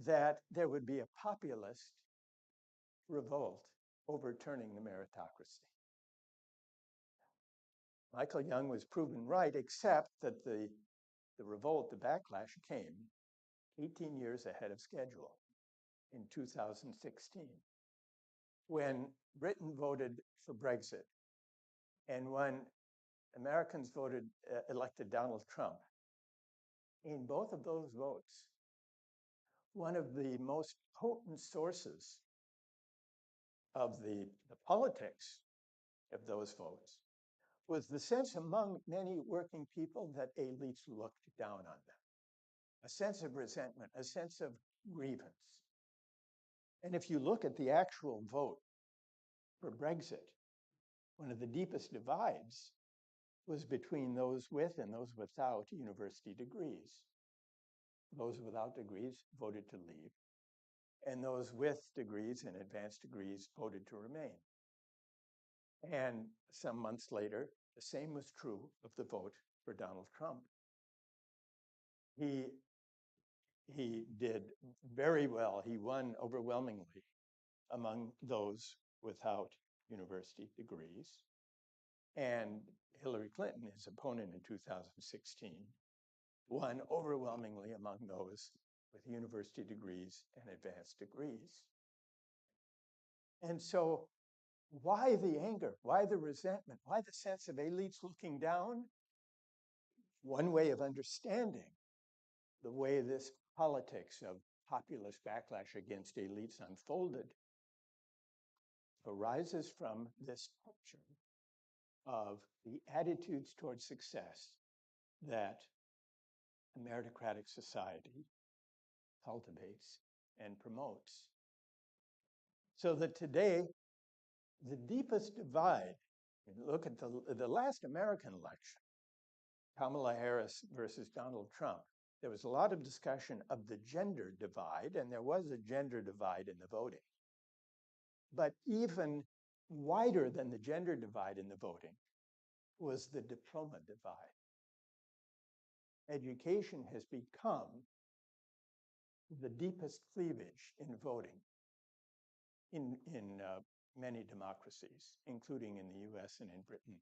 that there would be a populist revolt overturning the meritocracy. Michael Young was proven right, except that the revolt, the backlash, came 18 years ahead of schedule in 2016, when Britain voted for Brexit and when Americans elected Donald Trump. In both of those votes, one of the most potent sources of the politics of those votes was the sense among many working people that elites looked down on them, a sense of resentment, a sense of grievance. And if you look at the actual vote for Brexit, one of the deepest divides was between those with and those without university degrees. Those without degrees voted to leave, and those with degrees and advanced degrees voted to remain. And some months later, the same was true of the vote for Donald Trump. He did very well. He won overwhelmingly among those without university degrees. And Hillary Clinton, his opponent in 2016, won overwhelmingly among those with university degrees and advanced degrees. And so why the anger? Why the resentment? Why the sense of elites looking down? One way of understanding the way this politics of populist backlash against elites unfolded arises from this picture of the attitudes towards success that a meritocratic society cultivates and promotes. So that today, the deepest divide, look at the last American election, Kamala Harris versus Donald Trump, there was a lot of discussion of the gender divide, and there was a gender divide in the voting. But even wider than the gender divide in the voting was the diploma divide. Education has become the deepest cleavage in voting in many democracies, including in the US and in Britain,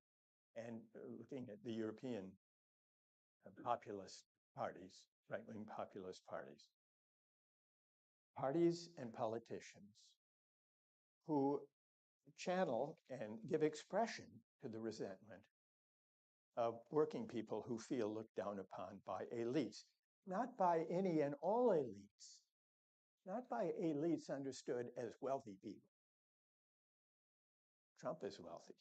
and looking at the European populist parties, right-wing populist parties. Parties and politicians who channel and give expression to the resentment of working people who feel looked down upon by elites, not by any and all elites, not by elites understood as wealthy people. Trump is wealthy.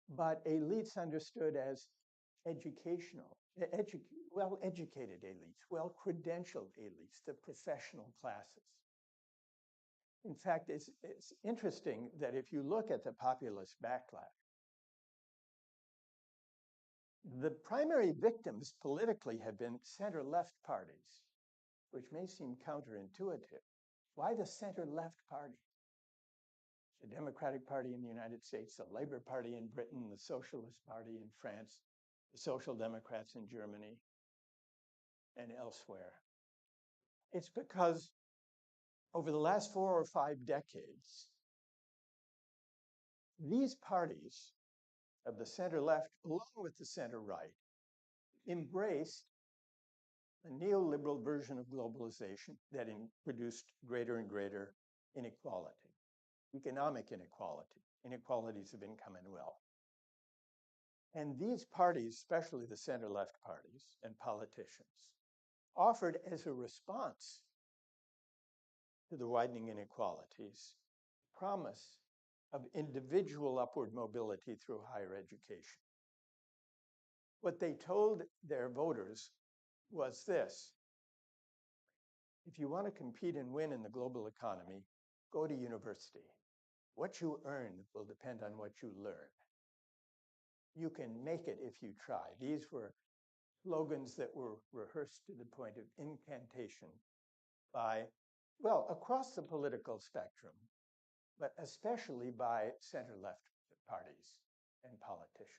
But elites understood as educational, well-educated elites, well-credentialed elites, the professional classes. In fact, it's interesting that if you look at the populist backlash, the primary victims politically have been center-left parties, which may seem counterintuitive. Why the center-left party? The Democratic Party in the United States, the Labour Party in Britain, the Socialist Party in France, the Social Democrats in Germany, and elsewhere. It's because over the last 4 or 5 decades, these parties of the center-left, along with the center-right, embraced a neoliberal version of globalization that produced greater and greater inequality, economic inequality, inequalities of income and wealth. And these parties, especially the center-left parties and politicians, offered as a response to the widening inequalities promise of individual upward mobility through higher education. What they told their voters was this: if you want to compete and win in the global economy, go to university. What you earn will depend on what you learn. You can make it if you try. These were slogans that were rehearsed to the point of incantation by, well, across the political spectrum, but especially by center-left parties and politicians.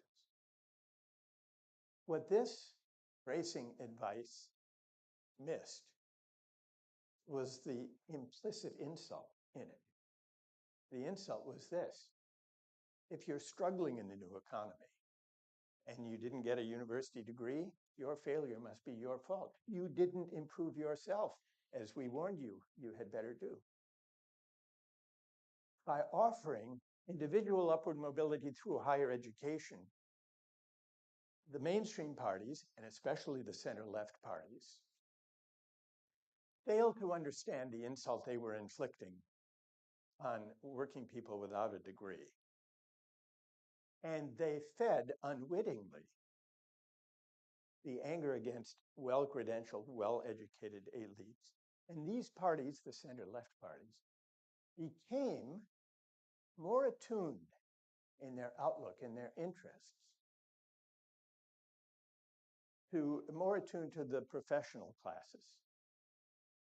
What this bracing advice missed was the implicit insult in it. The insult was this: if you're struggling in the new economy and you didn't get a university degree, your failure must be your fault. You didn't improve yourself, as we warned you had better do. By offering individual upward mobility through higher education, the mainstream parties, and especially the center-left parties, failed to understand the insult they were inflicting on working people without a degree. And they fed unwittingly the anger against well-credentialed, well-educated elites. And these parties, the center-left parties, became more attuned in their outlook, in their interests, more attuned to the professional classes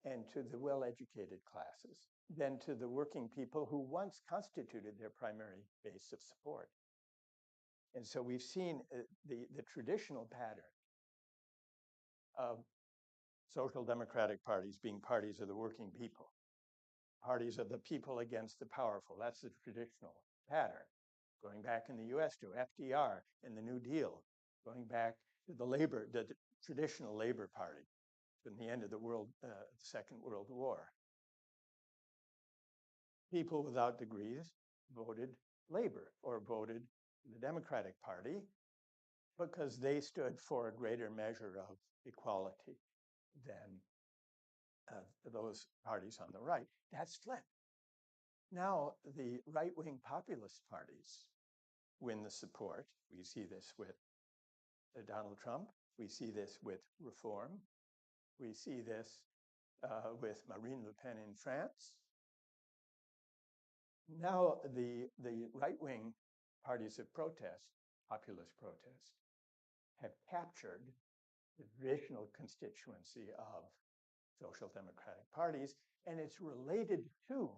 and to the well-educated classes than to the working people who once constituted their primary base of support. And so we've seen the traditional pattern of social democratic parties being parties of the working people, parties of the people against the powerful. That's the traditional pattern. Going back in the US to FDR and the New Deal, going back to the traditional Labor Party from the end of the Second World War. People without degrees voted Labor or voted the Democratic Party because they stood for a greater measure of equality than those parties on the right. That's flipped. Now the right-wing populist parties win the support. We see this with Donald Trump. We see this with Reform. We see this with Marine Le Pen in France. Now the right-wing parties of protest, populist protest, have captured the traditional constituency of social democratic parties, and it's related to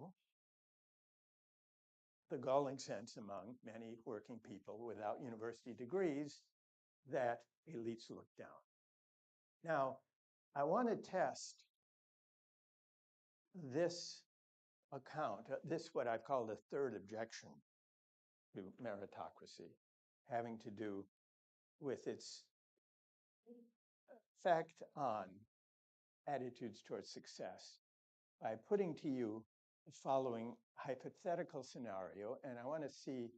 the galling sense among many working people without university degrees that elites look down. Now, I want to test this account, this what I've called a third objection to meritocracy, having to do with its effect on attitudes towards success, by putting to you the following hypothetical scenario, and I want to see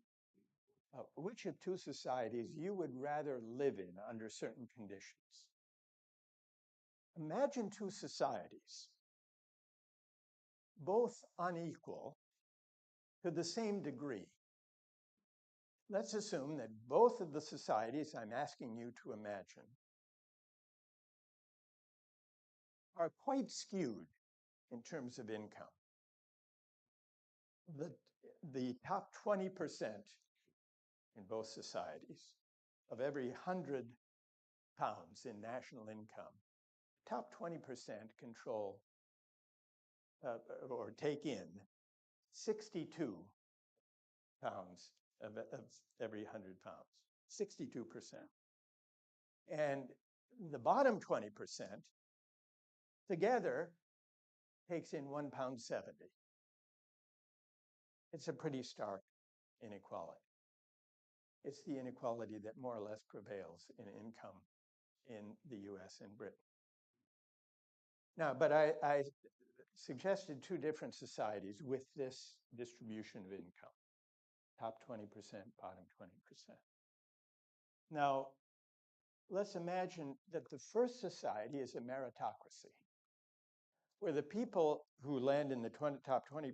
which of two societies you would rather live in under certain conditions. Imagine two societies both unequal to the same degree. Let's assume that both of the societies I'm asking you to imagine are quite skewed in terms of income. The top 20% in both societies of every 100 pounds in national income, top 20% control or take in 62 pounds of every 100 pounds, 62%. And the bottom 20% together takes in 1 pound 70. It's a pretty stark inequality. It's the inequality that more or less prevails in income in the US and Britain. Now, but I suggested two different societies with this distribution of income, top 20%, bottom 20%. Now, let's imagine that the first society is a meritocracy, where the people who land in the top 20%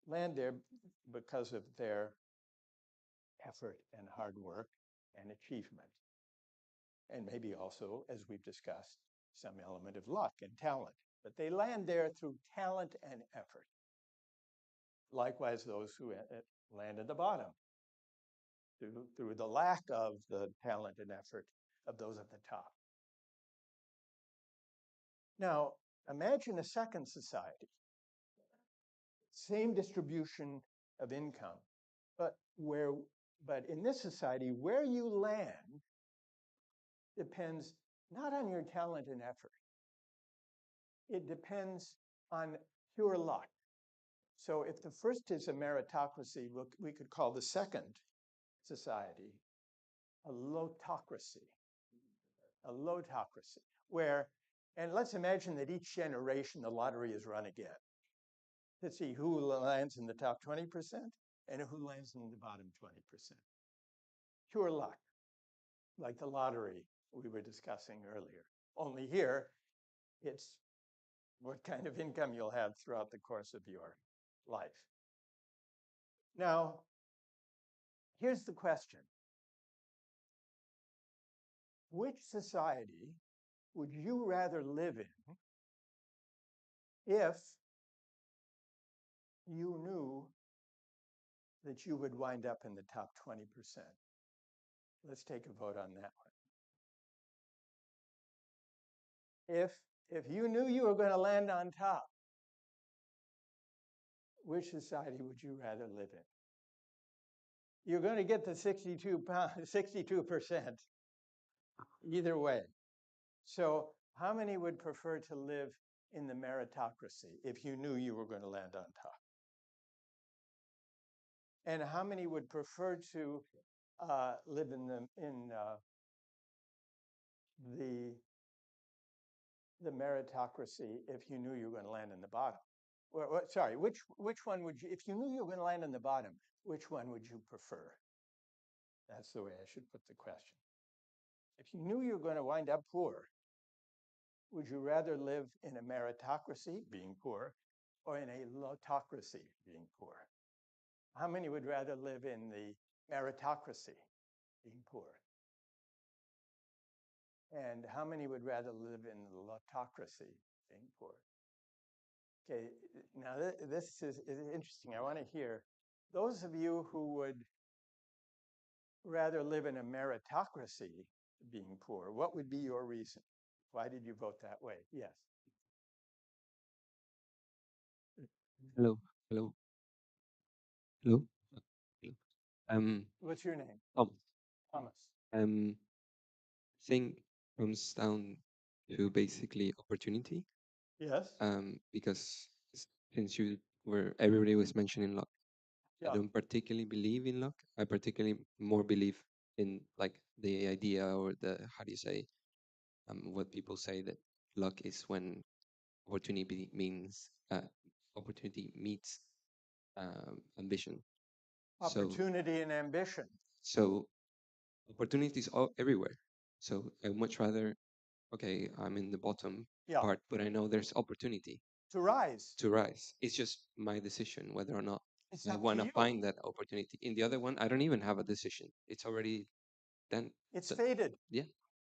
land there because of their effort and hard work and achievement. And maybe also, as we've discussed, some element of luck and talent. But they land there through talent and effort. Likewise, those who land at the bottom through the lack of the talent and effort of those at the top. Now, imagine a second society, same distribution of income, but in this society, where you land depends not on your talent and effort. It depends on pure luck. So if the first is a meritocracy, we could call the second society a lotocracy. A lotocracy, where, and let's imagine that each generation the lottery is run again to see who lands in the top 20% and who lands in the bottom 20%. Pure luck, like the lottery we were discussing earlier. Only here, it's what kind of income you'll have throughout the course of your life. Now, here's the question. Which society would you rather live in if you knew that you would wind up in the top 20%? Let's take a vote on that one. If you knew you were going to land on top, which society would you rather live in? You're going to get the 62% either way. So how many would prefer to live in the meritocracy if you knew you were going to land on top? And how many would prefer to live in the meritocracy if you knew you were going to land in the bottom? Sorry, which one would you, if you knew you were going to land in the bottom, which one would you prefer? That's the way I should put the question. If you knew you were going to wind up poor, would you rather live in a meritocracy, being poor, or in a lotocracy, being poor? How many would rather live in the meritocracy, being poor? And how many would rather live in the lotocracy, being poor? Okay, now this is interesting. I want to hear those of you who would rather live in a meritocracy, being poor. What would be your reason? Why did you vote that way? Yes. Hello, hello, hello. What's your name? Tom. Thomas. I think comes down to basically opportunity. Yes. Because since everybody was mentioning luck, Yeah. I don't particularly believe in luck. I particularly more believe in like the idea or how do you say, what people say that luck is when opportunity meets ambition. Opportunity and ambition. So opportunities are everywhere. So I much rather, okay, I'm in the bottom part, but I know there's opportunity. to rise. To rise. It's just my decision whether or not It's I up to want to you. find that opportunity. In the other one, I don't even have a decision. It's already done. It's fated. Yeah.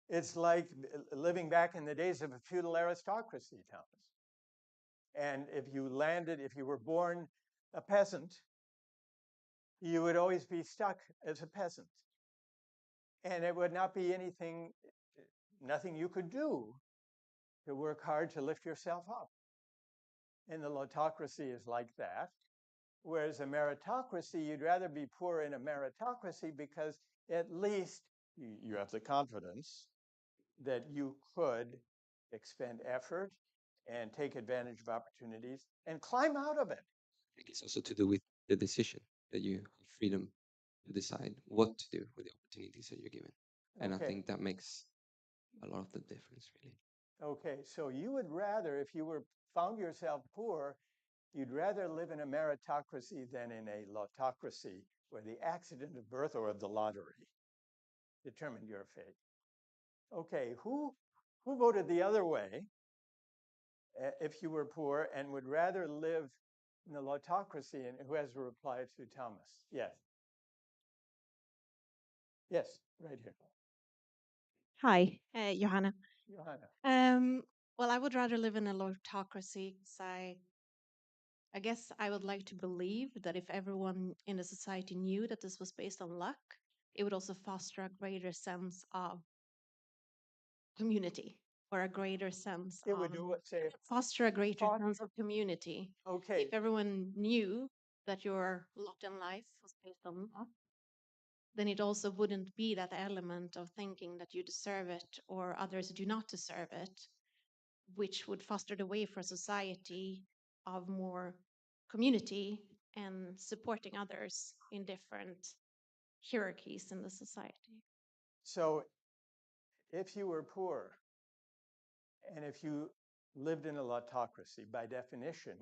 It's like living back in the days of a feudal aristocracy, Thomas. And if you were born a peasant, you would always be stuck as a peasant. And it would not be nothing you could do to work hard to lift yourself up. And the lotocracy is like that. Whereas a meritocracy, you'd rather be poor in a meritocracy because at least you have the confidence that you could expend effort and take advantage of opportunities and climb out of it. I think it's also to do with the decision that you have freedom to decide what to do with the opportunities that you're given. And I think that makes a lot of the difference, really. Okay, so you would rather, if you found yourself poor, you'd rather live in a meritocracy than in a lotocracy where the accident of birth or of the lottery determined your fate. Okay, who voted the other way if you were poor and would rather live in the lotocracy, and who has a reply to Thomas? Yes. Yes, right here. Hi, Johanna. Johanna. Well, I would rather live in a lotocracy because I guess I would like to believe that if everyone in the society knew that this was based on luck, it would also foster a greater sense of community or a greater sense it would do what, say, foster a greater sense of community. Okay. If everyone knew that your lot in life was based on luck, then it also wouldn't be that element of thinking that you deserve it or others do not deserve it, which would foster the way for a society of more community and supporting others in different hierarchies in the society. So if you were poor and if you lived in a lotocracy, by definition,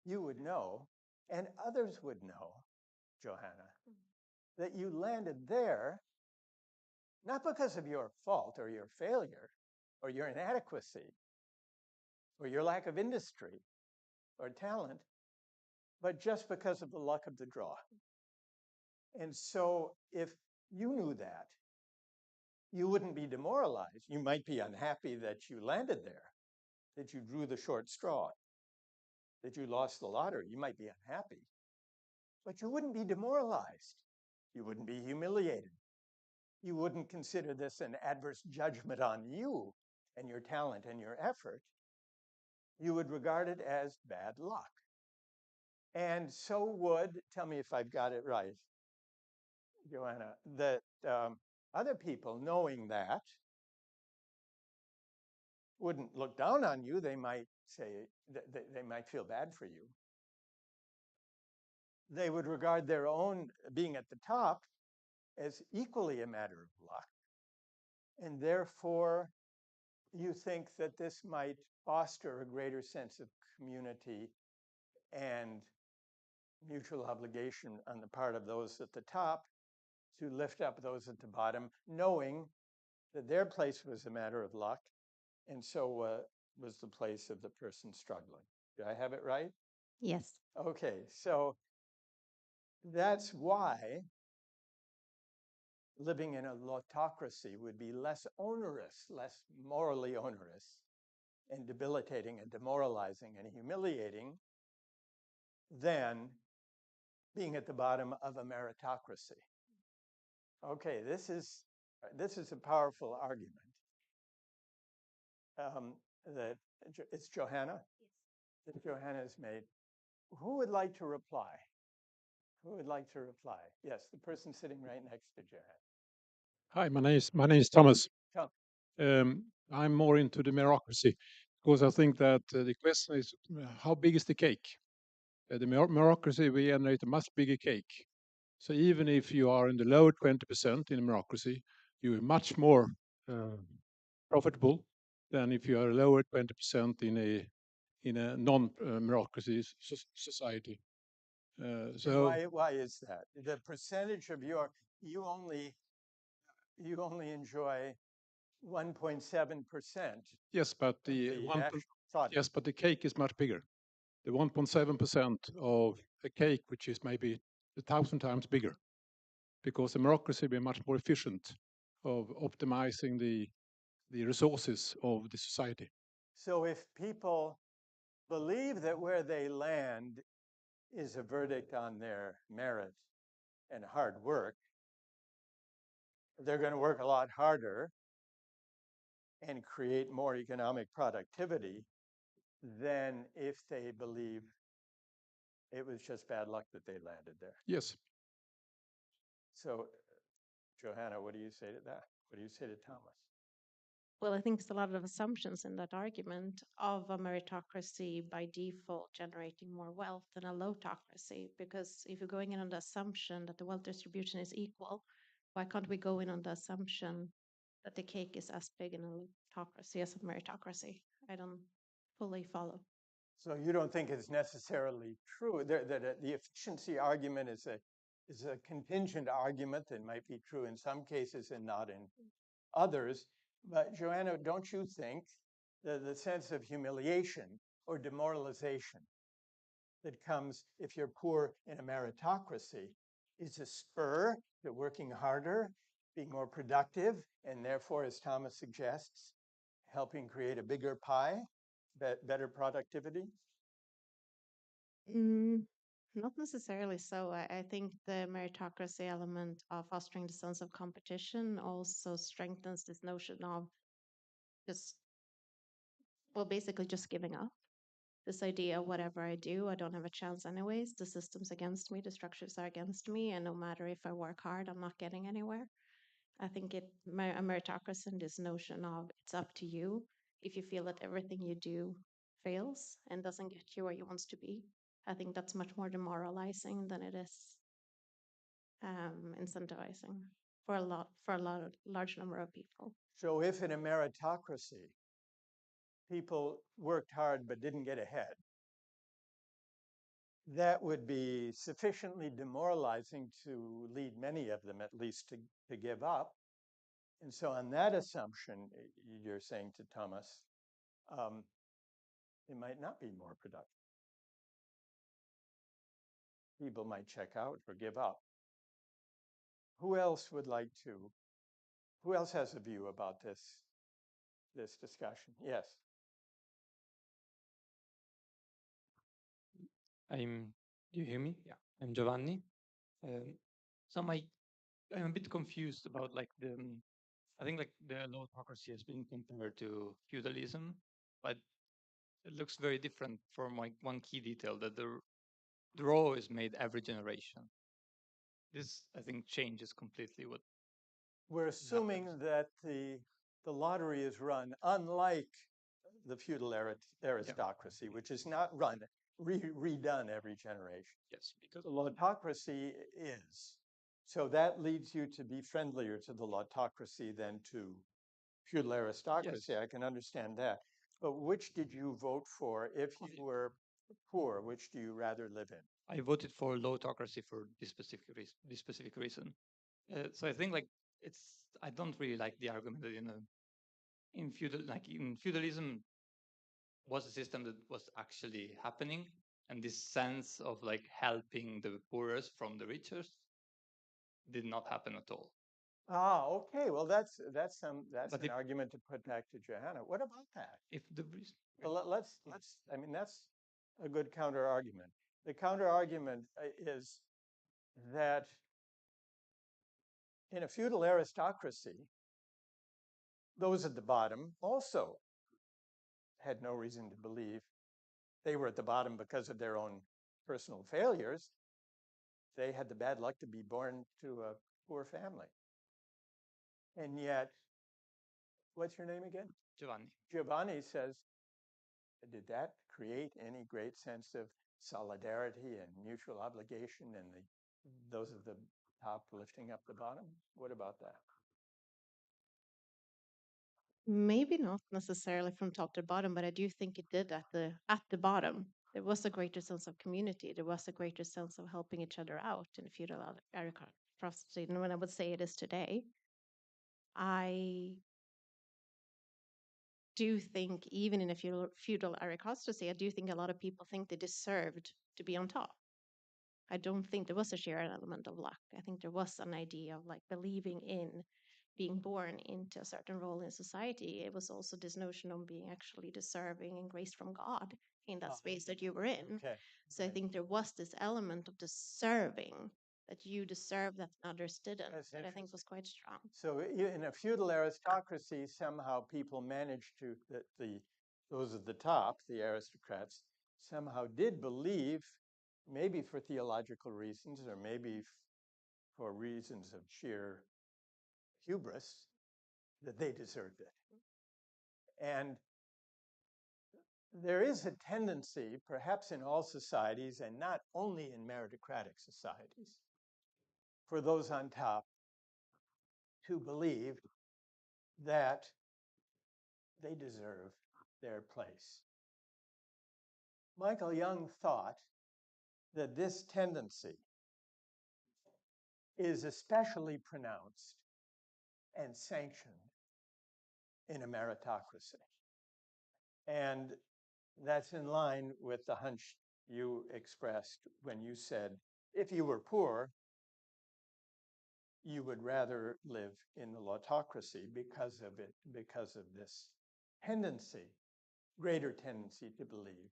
you would know, and others would know, Johanna, that you landed there not because of your fault or your failure or your inadequacy or your lack of industry or talent, but just because of the luck of the draw. And so if you knew that, you wouldn't be demoralized. You might be unhappy that you landed there, that you drew the short straw, that you lost the lottery. You might be unhappy, but you wouldn't be demoralized. You wouldn't be humiliated. You wouldn't consider this an adverse judgment on you and your talent and your effort. You would regard it as bad luck. And so would, tell me if I've got it right, Joanna, that other people knowing that wouldn't look down on you. They might say, they might feel bad for you. They would regard their own being at the top as equally a matter of luck. And therefore, you think that this might foster a greater sense of community and mutual obligation on the part of those at the top to lift up those at the bottom, knowing that their place was a matter of luck, and so was the place of the person struggling. Do I have it right? Yes. Okay, so that's why living in a lotocracy would be less onerous, less morally onerous, and debilitating and demoralizing and humiliating than being at the bottom of a meritocracy. Okay, this is a powerful argument. That it's Johanna. Yes. That Johanna has made. Who would like to reply? Who would like to reply? Yes, the person sitting right next to Johanna. Hi, my name is Thomas. Tom. I'm more into the meritocracy because I think that the question is how big is the cake? The meritocracy we generate a much bigger cake. So even if you are in the lower 20% in meritocracy, you are much more profitable than if you are lower 20% in a non-meritocracy society. So why is that? The percentage of you only enjoy 1.7%. Yes, but the cake is much bigger. the 1.7% of a cake, which is maybe 1,000 times bigger, because the bureaucracy be much more efficient of optimizing the resources of the society. So if people believe that where they land is a verdict on their merit and hard work, they're going to work a lot harder and create more economic productivity than if they believe it was just bad luck that they landed there. Yes. So, Johanna, what do you say to that? What do you say to Thomas? Well, I think there's a lot of assumptions in that argument of a meritocracy by default generating more wealth than a lotocracy. Because if you're going in on the assumption that the wealth distribution is equal, why can't we go in on the assumption that the cake is as big in a lotocracy as a meritocracy? I don't fully follow. So you don't think it's necessarily true that the efficiency argument is a contingent argument that might be true in some cases and not in others. But Joanna, don't you think that the sense of humiliation or demoralization that comes if you're poor in a meritocracy is a spur to working harder, being more productive, and therefore, as Thomas suggests, helping create a bigger pie, better productivity? Not necessarily so. I think the meritocracy element of fostering the sense of competition also strengthens this notion of just, well, basically just giving up. This idea, whatever I do, I don't have a chance anyways. The system's against me, the structures are against me, and no matter if I work hard, I'm not getting anywhere. I think a meritocracy and this notion of it's up to you. If you feel that everything you do fails and doesn't get you where you want to be, I think that's much more demoralizing than it is incentivizing for a large number of people. So if in a meritocracy, people worked hard but didn't get ahead, that would be sufficiently demoralizing to lead many of them, at least, to give up. And so on that assumption, you're saying to Thomas, it might not be more productive. People might check out or give up. Who else has a view about this discussion? Yes. Do you hear me? Yeah. I'm Giovanni. So I'm a bit confused about I think like the autocracy has been compared to feudalism, but it looks very different from like one key detail that the draw is made every generation. This I think changes completely what we're assuming that the lottery is run unlike the feudal aristocracy, which is not run redone every generation. Yes, because the lotocracy is. So that leads you to be friendlier to the lotocracy than to feudal aristocracy. Yes. I can understand that. But which did you vote for if you were poor? Which do you rather live in? I voted for lotocracy for this specific reason. So I think like I don't really like the argument that in feudalism was a system that was actually happening, and this sense of like helping the poorest from the richest did not happen at all. Ah, okay. Well, that's an argument to put back to Johanna. What about that? If the well, let's. I mean, that's a good counter argument. The counter argument is that in a feudal aristocracy, those at the bottom also had no reason to believe they were at the bottom because of their own personal failures. They had the bad luck to be born to a poor family. And yet, what's your name again? Giovanni. Giovanni says, did that create any great sense of solidarity and mutual obligation and those at the top lifting up the bottom? What about that? Maybe not necessarily from top to bottom, but I do think it did at the bottom. There was a greater sense of community. There was a greater sense of helping each other out in feudal aristocracy. And when I would say it is today, I do think, even in a feudal aristocracy, I do think a lot of people think they deserved to be on top. I don't think there was a sheer element of luck. I think there was an idea of like believing in being born into a certain role in society. It was also this notion of being actually deserving and grace from God in that space that you were in. Okay. So I think there was this element of deserving, that you deserve that others didn't, that I think was quite strong. So in a feudal aristocracy, somehow people managed to, those at the top, the aristocrats, somehow did believe, maybe for theological reasons or maybe for reasons of sheer hubris, that they deserved it. And there is a tendency, perhaps in all societies and not only in meritocratic societies, for those on top to believe that they deserve their place. Michael Young thought that this tendency is especially pronounced and sanctioned in a meritocracy. And that's in line with the hunch you expressed when you said, if you were poor, you would rather live in the lotocracy because of it, because of this tendency, greater tendency to believe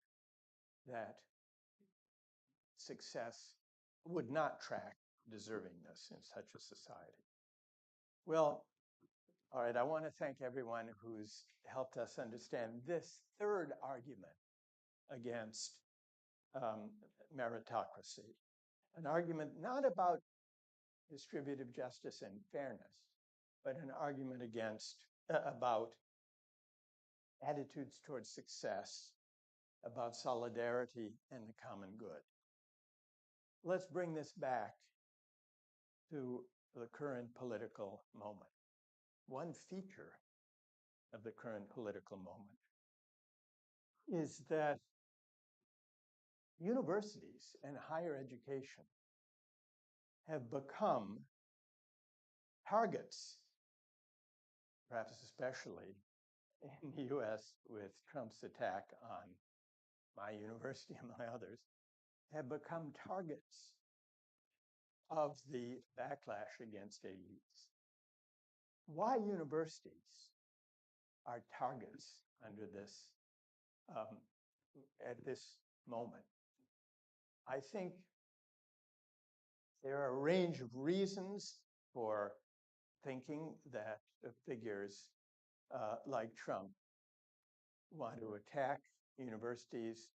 that success would not track deservingness in such a society. Well, all right, I want to thank everyone who's helped us understand this third argument against meritocracy, an argument not about distributive justice and fairness, but an argument against, about attitudes towards success, about solidarity and the common good. Let's bring this back to the current political moment. One feature of the current political moment is that universities and higher education have become targets, perhaps especially in the US with Trump's attack on my university, among others, have become targets of the backlash against elites. Why universities are targets under this, at this moment? I think there are a range of reasons for thinking that figures like Trump want to attack universities,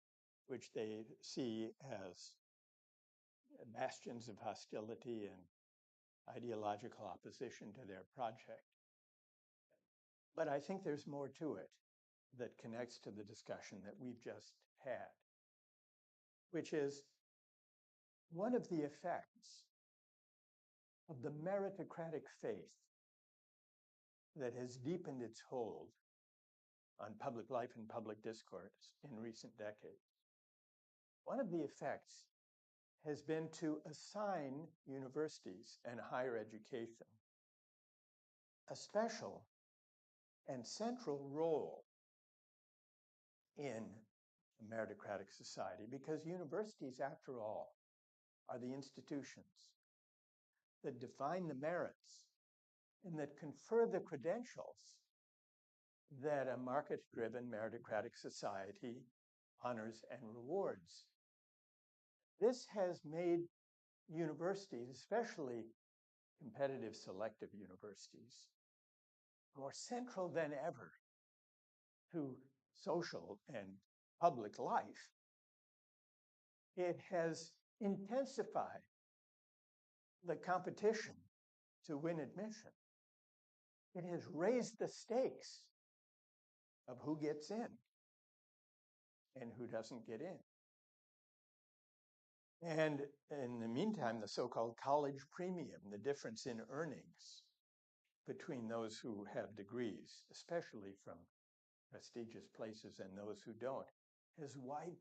which they see as bastions of hostility and ideological opposition to their project. But I think there's more to it that connects to the discussion that we've just had, which is one of the effects of the meritocratic faith that has deepened its hold on public life and public discourse in recent decades. One of the effects has been to assign universities and higher education a special and central role in a meritocratic society, because universities, after all, are the institutions that define the merits and that confer the credentials that a market-driven meritocratic society honors and rewards. This has made universities, especially competitive selective universities, more central than ever to social and public life. It has intensified the competition to win admission. It has raised the stakes of who gets in and who doesn't get in. And in the meantime, the so-called college premium, the difference in earnings between those who have degrees, especially from prestigious places, and those who don't, has widened.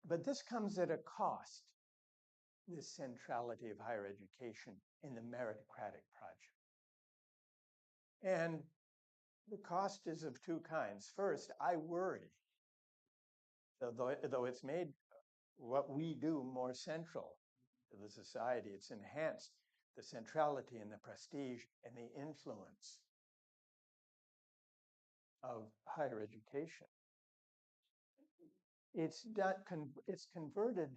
But this comes at a cost, this centrality of higher education in the meritocratic project. And The cost is of two kinds. First, I worry, though it's made what we do more central to the society, it's enhanced the centrality and the prestige and the influence of higher education. It's converted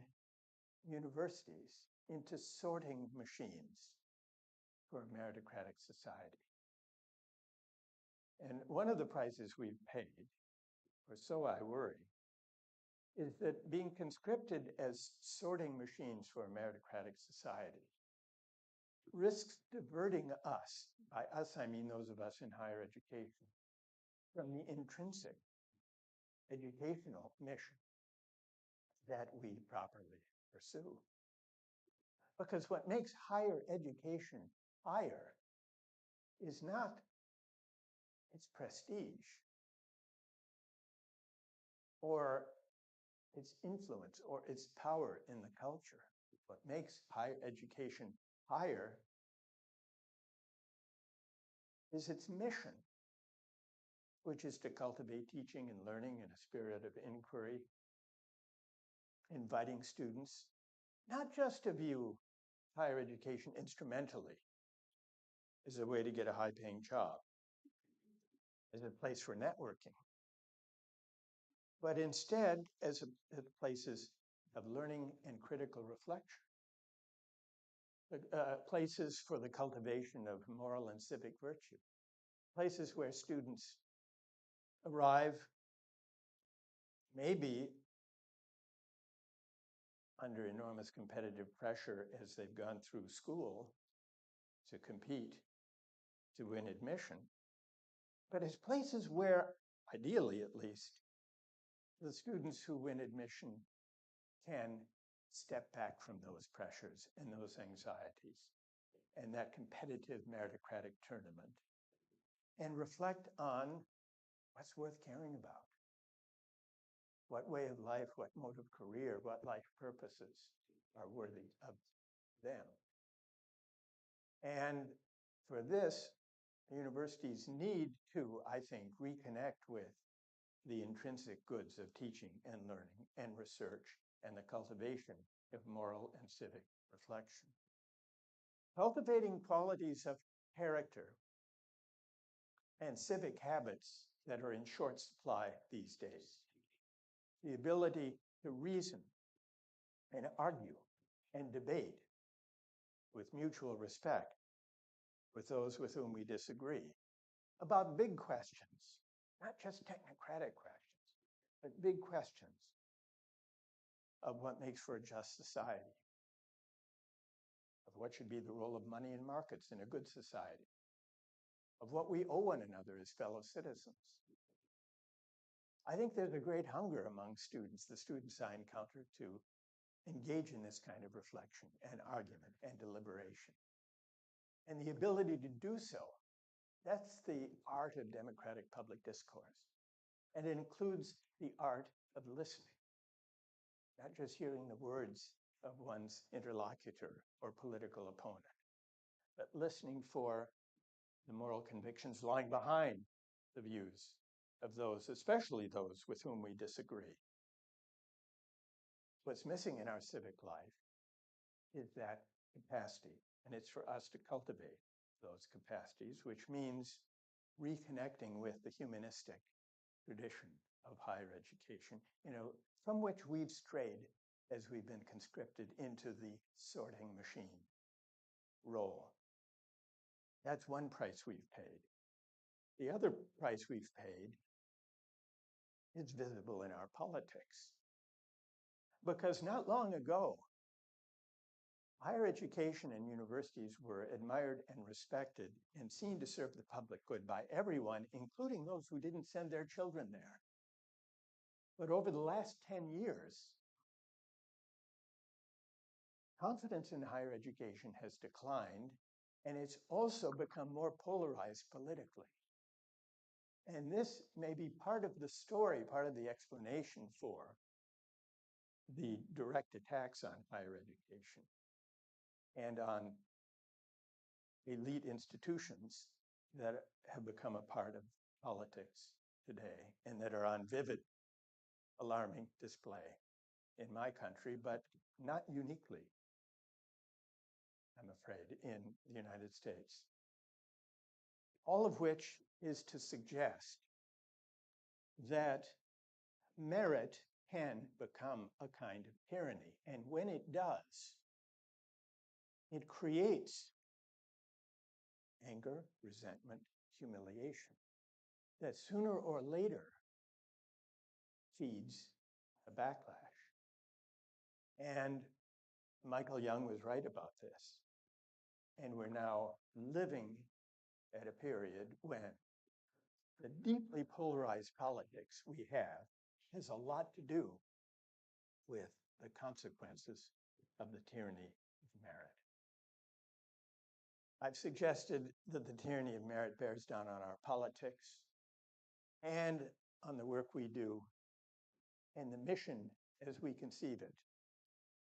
universities into sorting machines for a meritocratic society. And one of the prices we've paid, or so I worry, is that being conscripted as sorting machines for a meritocratic society risks diverting us, by us I mean those of us in higher education, from the intrinsic educational mission that we properly pursue. Because what makes higher education higher is not its prestige or its influence or its power in the culture. What makes higher education higher is its mission, which is to cultivate teaching and learning in a spirit of inquiry, inviting students not just to view higher education instrumentally as a way to get a high-paying job, as a place for networking, but instead as places of learning and critical reflection, places for the cultivation of moral and civic virtue, places where students arrive maybe under enormous competitive pressure as they've gone through school to compete to win admission, but as places where, ideally at least, the students who win admission can step back from those pressures and those anxieties and that competitive meritocratic tournament and reflect on what's worth caring about. What way of life, what mode of career, what life purposes are worthy of them. And for this, universities need to, I think, reconnect with the intrinsic goods of teaching and learning and research and the cultivation of moral and civic reflection. Cultivating qualities of character and civic habits that are in short supply these days. The ability to reason and argue and debate with mutual respect with those with whom we disagree about big questions, not just technocratic questions, but big questions of what makes for a just society, of what should be the role of money in markets in a good society, of what we owe one another as fellow citizens. I think there's a great hunger among students, the students I encounter, to engage in this kind of reflection and argument and deliberation. And the ability to do so, that's the art of democratic public discourse. And it includes the art of listening, not just hearing the words of one's interlocutor or political opponent, but listening for the moral convictions lying behind the views of those, especially those with whom we disagree. What's missing in our civic life is that capacity, and it's for us to cultivate those capacities, which means reconnecting with the humanistic tradition of higher education, from which we've strayed as we've been conscripted into the sorting machine role. That's one price we've paid. The other price we've paid is visible in our politics. Because not long ago, higher education and universities were admired and respected and seen to serve the public good by everyone, including those who didn't send their children there. But over the last 10 years, confidence in higher education has declined, and it's also become more polarized politically. And this may be part of the story, part of the explanation for the direct attacks on higher education and on elite institutions that have become a part of politics today and that are on vivid, alarming display in my country, but not uniquely, I'm afraid, in the United States. All of which is to suggest that merit can become a kind of tyranny. And when it does, it creates anger, resentment, humiliation that sooner or later feeds a backlash. And Michael Young was right about this. And we're now living at a period when the deeply polarized politics we have has a lot to do with the consequences of the tyranny of merit. I've suggested that the tyranny of merit bears down on our politics and on the work we do and the mission as we conceive it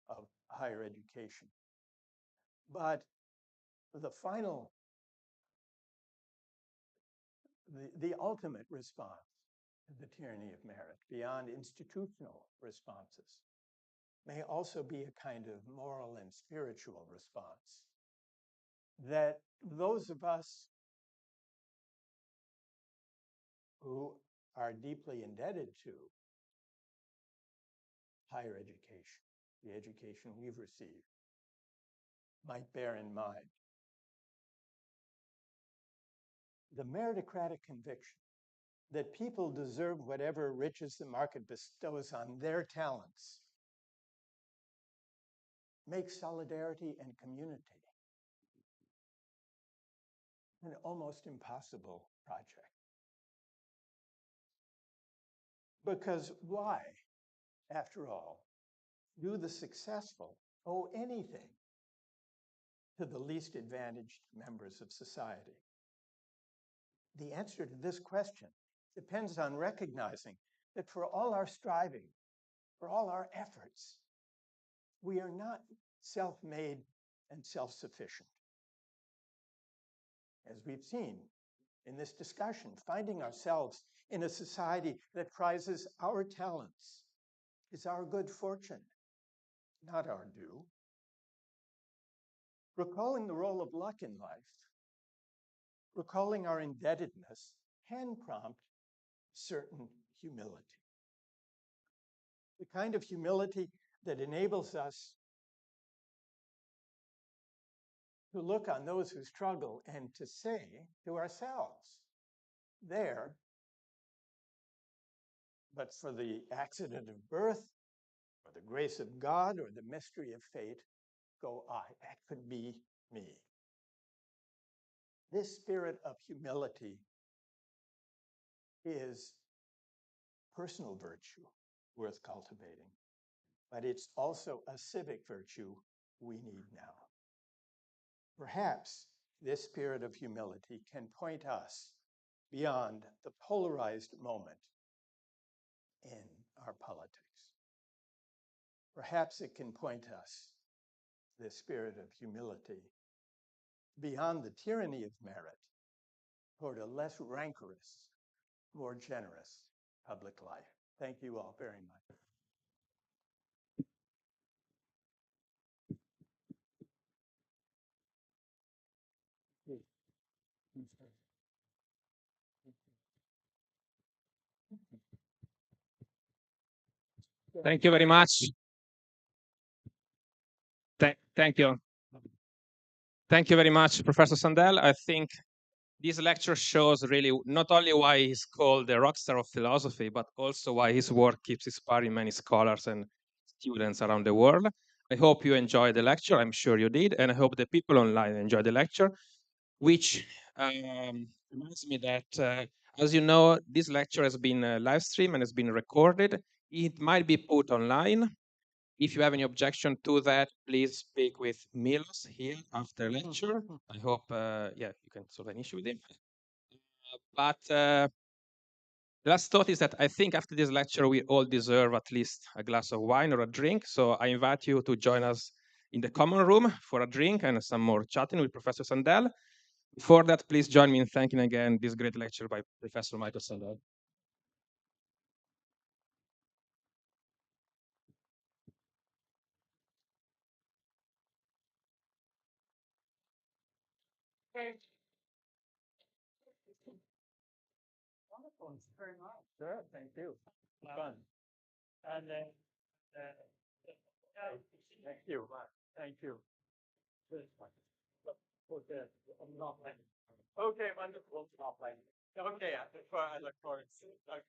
of higher education. But the final, the ultimate response to the tyranny of merit, beyond institutional responses, may also be a kind of moral and spiritual response that those of us who are deeply indebted to higher education, the education we've received, might bear in mind. The meritocratic conviction that people deserve whatever riches the market bestows on their talents makes solidarity and community an almost impossible project. Because why, after all, do the successful owe anything to the least advantaged members of society? The answer to this question depends on recognizing that for all our striving, for all our efforts, we are not self-made and self-sufficient. As we've seen in this discussion, finding ourselves in a society that prizes our talents is our good fortune, not our due. Recalling the role of luck in life, recalling our indebtedness can prompt certain humility. The kind of humility that enables us to look on those who struggle and to say to ourselves, there, but for the accident of birth, or the grace of God, or the mystery of fate, go I. That could be me. This spirit of humility is personal virtue worth cultivating, but it's also a civic virtue we need now. Perhaps this spirit of humility can point us beyond the polarized moment in our politics. Perhaps it can point us, this spirit of humility, beyond the tyranny of merit toward a less rancorous, more generous public life. Thank you all very much. Thank you very much. Thank you. Thank you very much, Professor Sandel. I think this lecture shows really not only why he's called the rock star of philosophy, but also why his work keeps inspiring many scholars and students around the world. I hope you enjoyed the lecture. I'm sure you did. And I hope the people online enjoyed the lecture, which reminds me that, as you know, this lecture has been live streamed and has been recorded. It might be put online. If you have any objection to that, please speak with Milos here after lecture. I hope, yeah, you can solve an issue with him. But the last thought is that I think after this lecture, we all deserve at least a glass of wine or a drink. So I invite you to join us in the common room for a drink and some more chatting with Professor Sandel. Before that, please join me in thanking again this great lecture by Professor Michael Sandel. Wonderful. Very much. Sure. Thank you. Fun. And then, thank you. Thank you. Okay. I'm not playing. Okay, wonderful. Not playing. Okay, I look forward to it.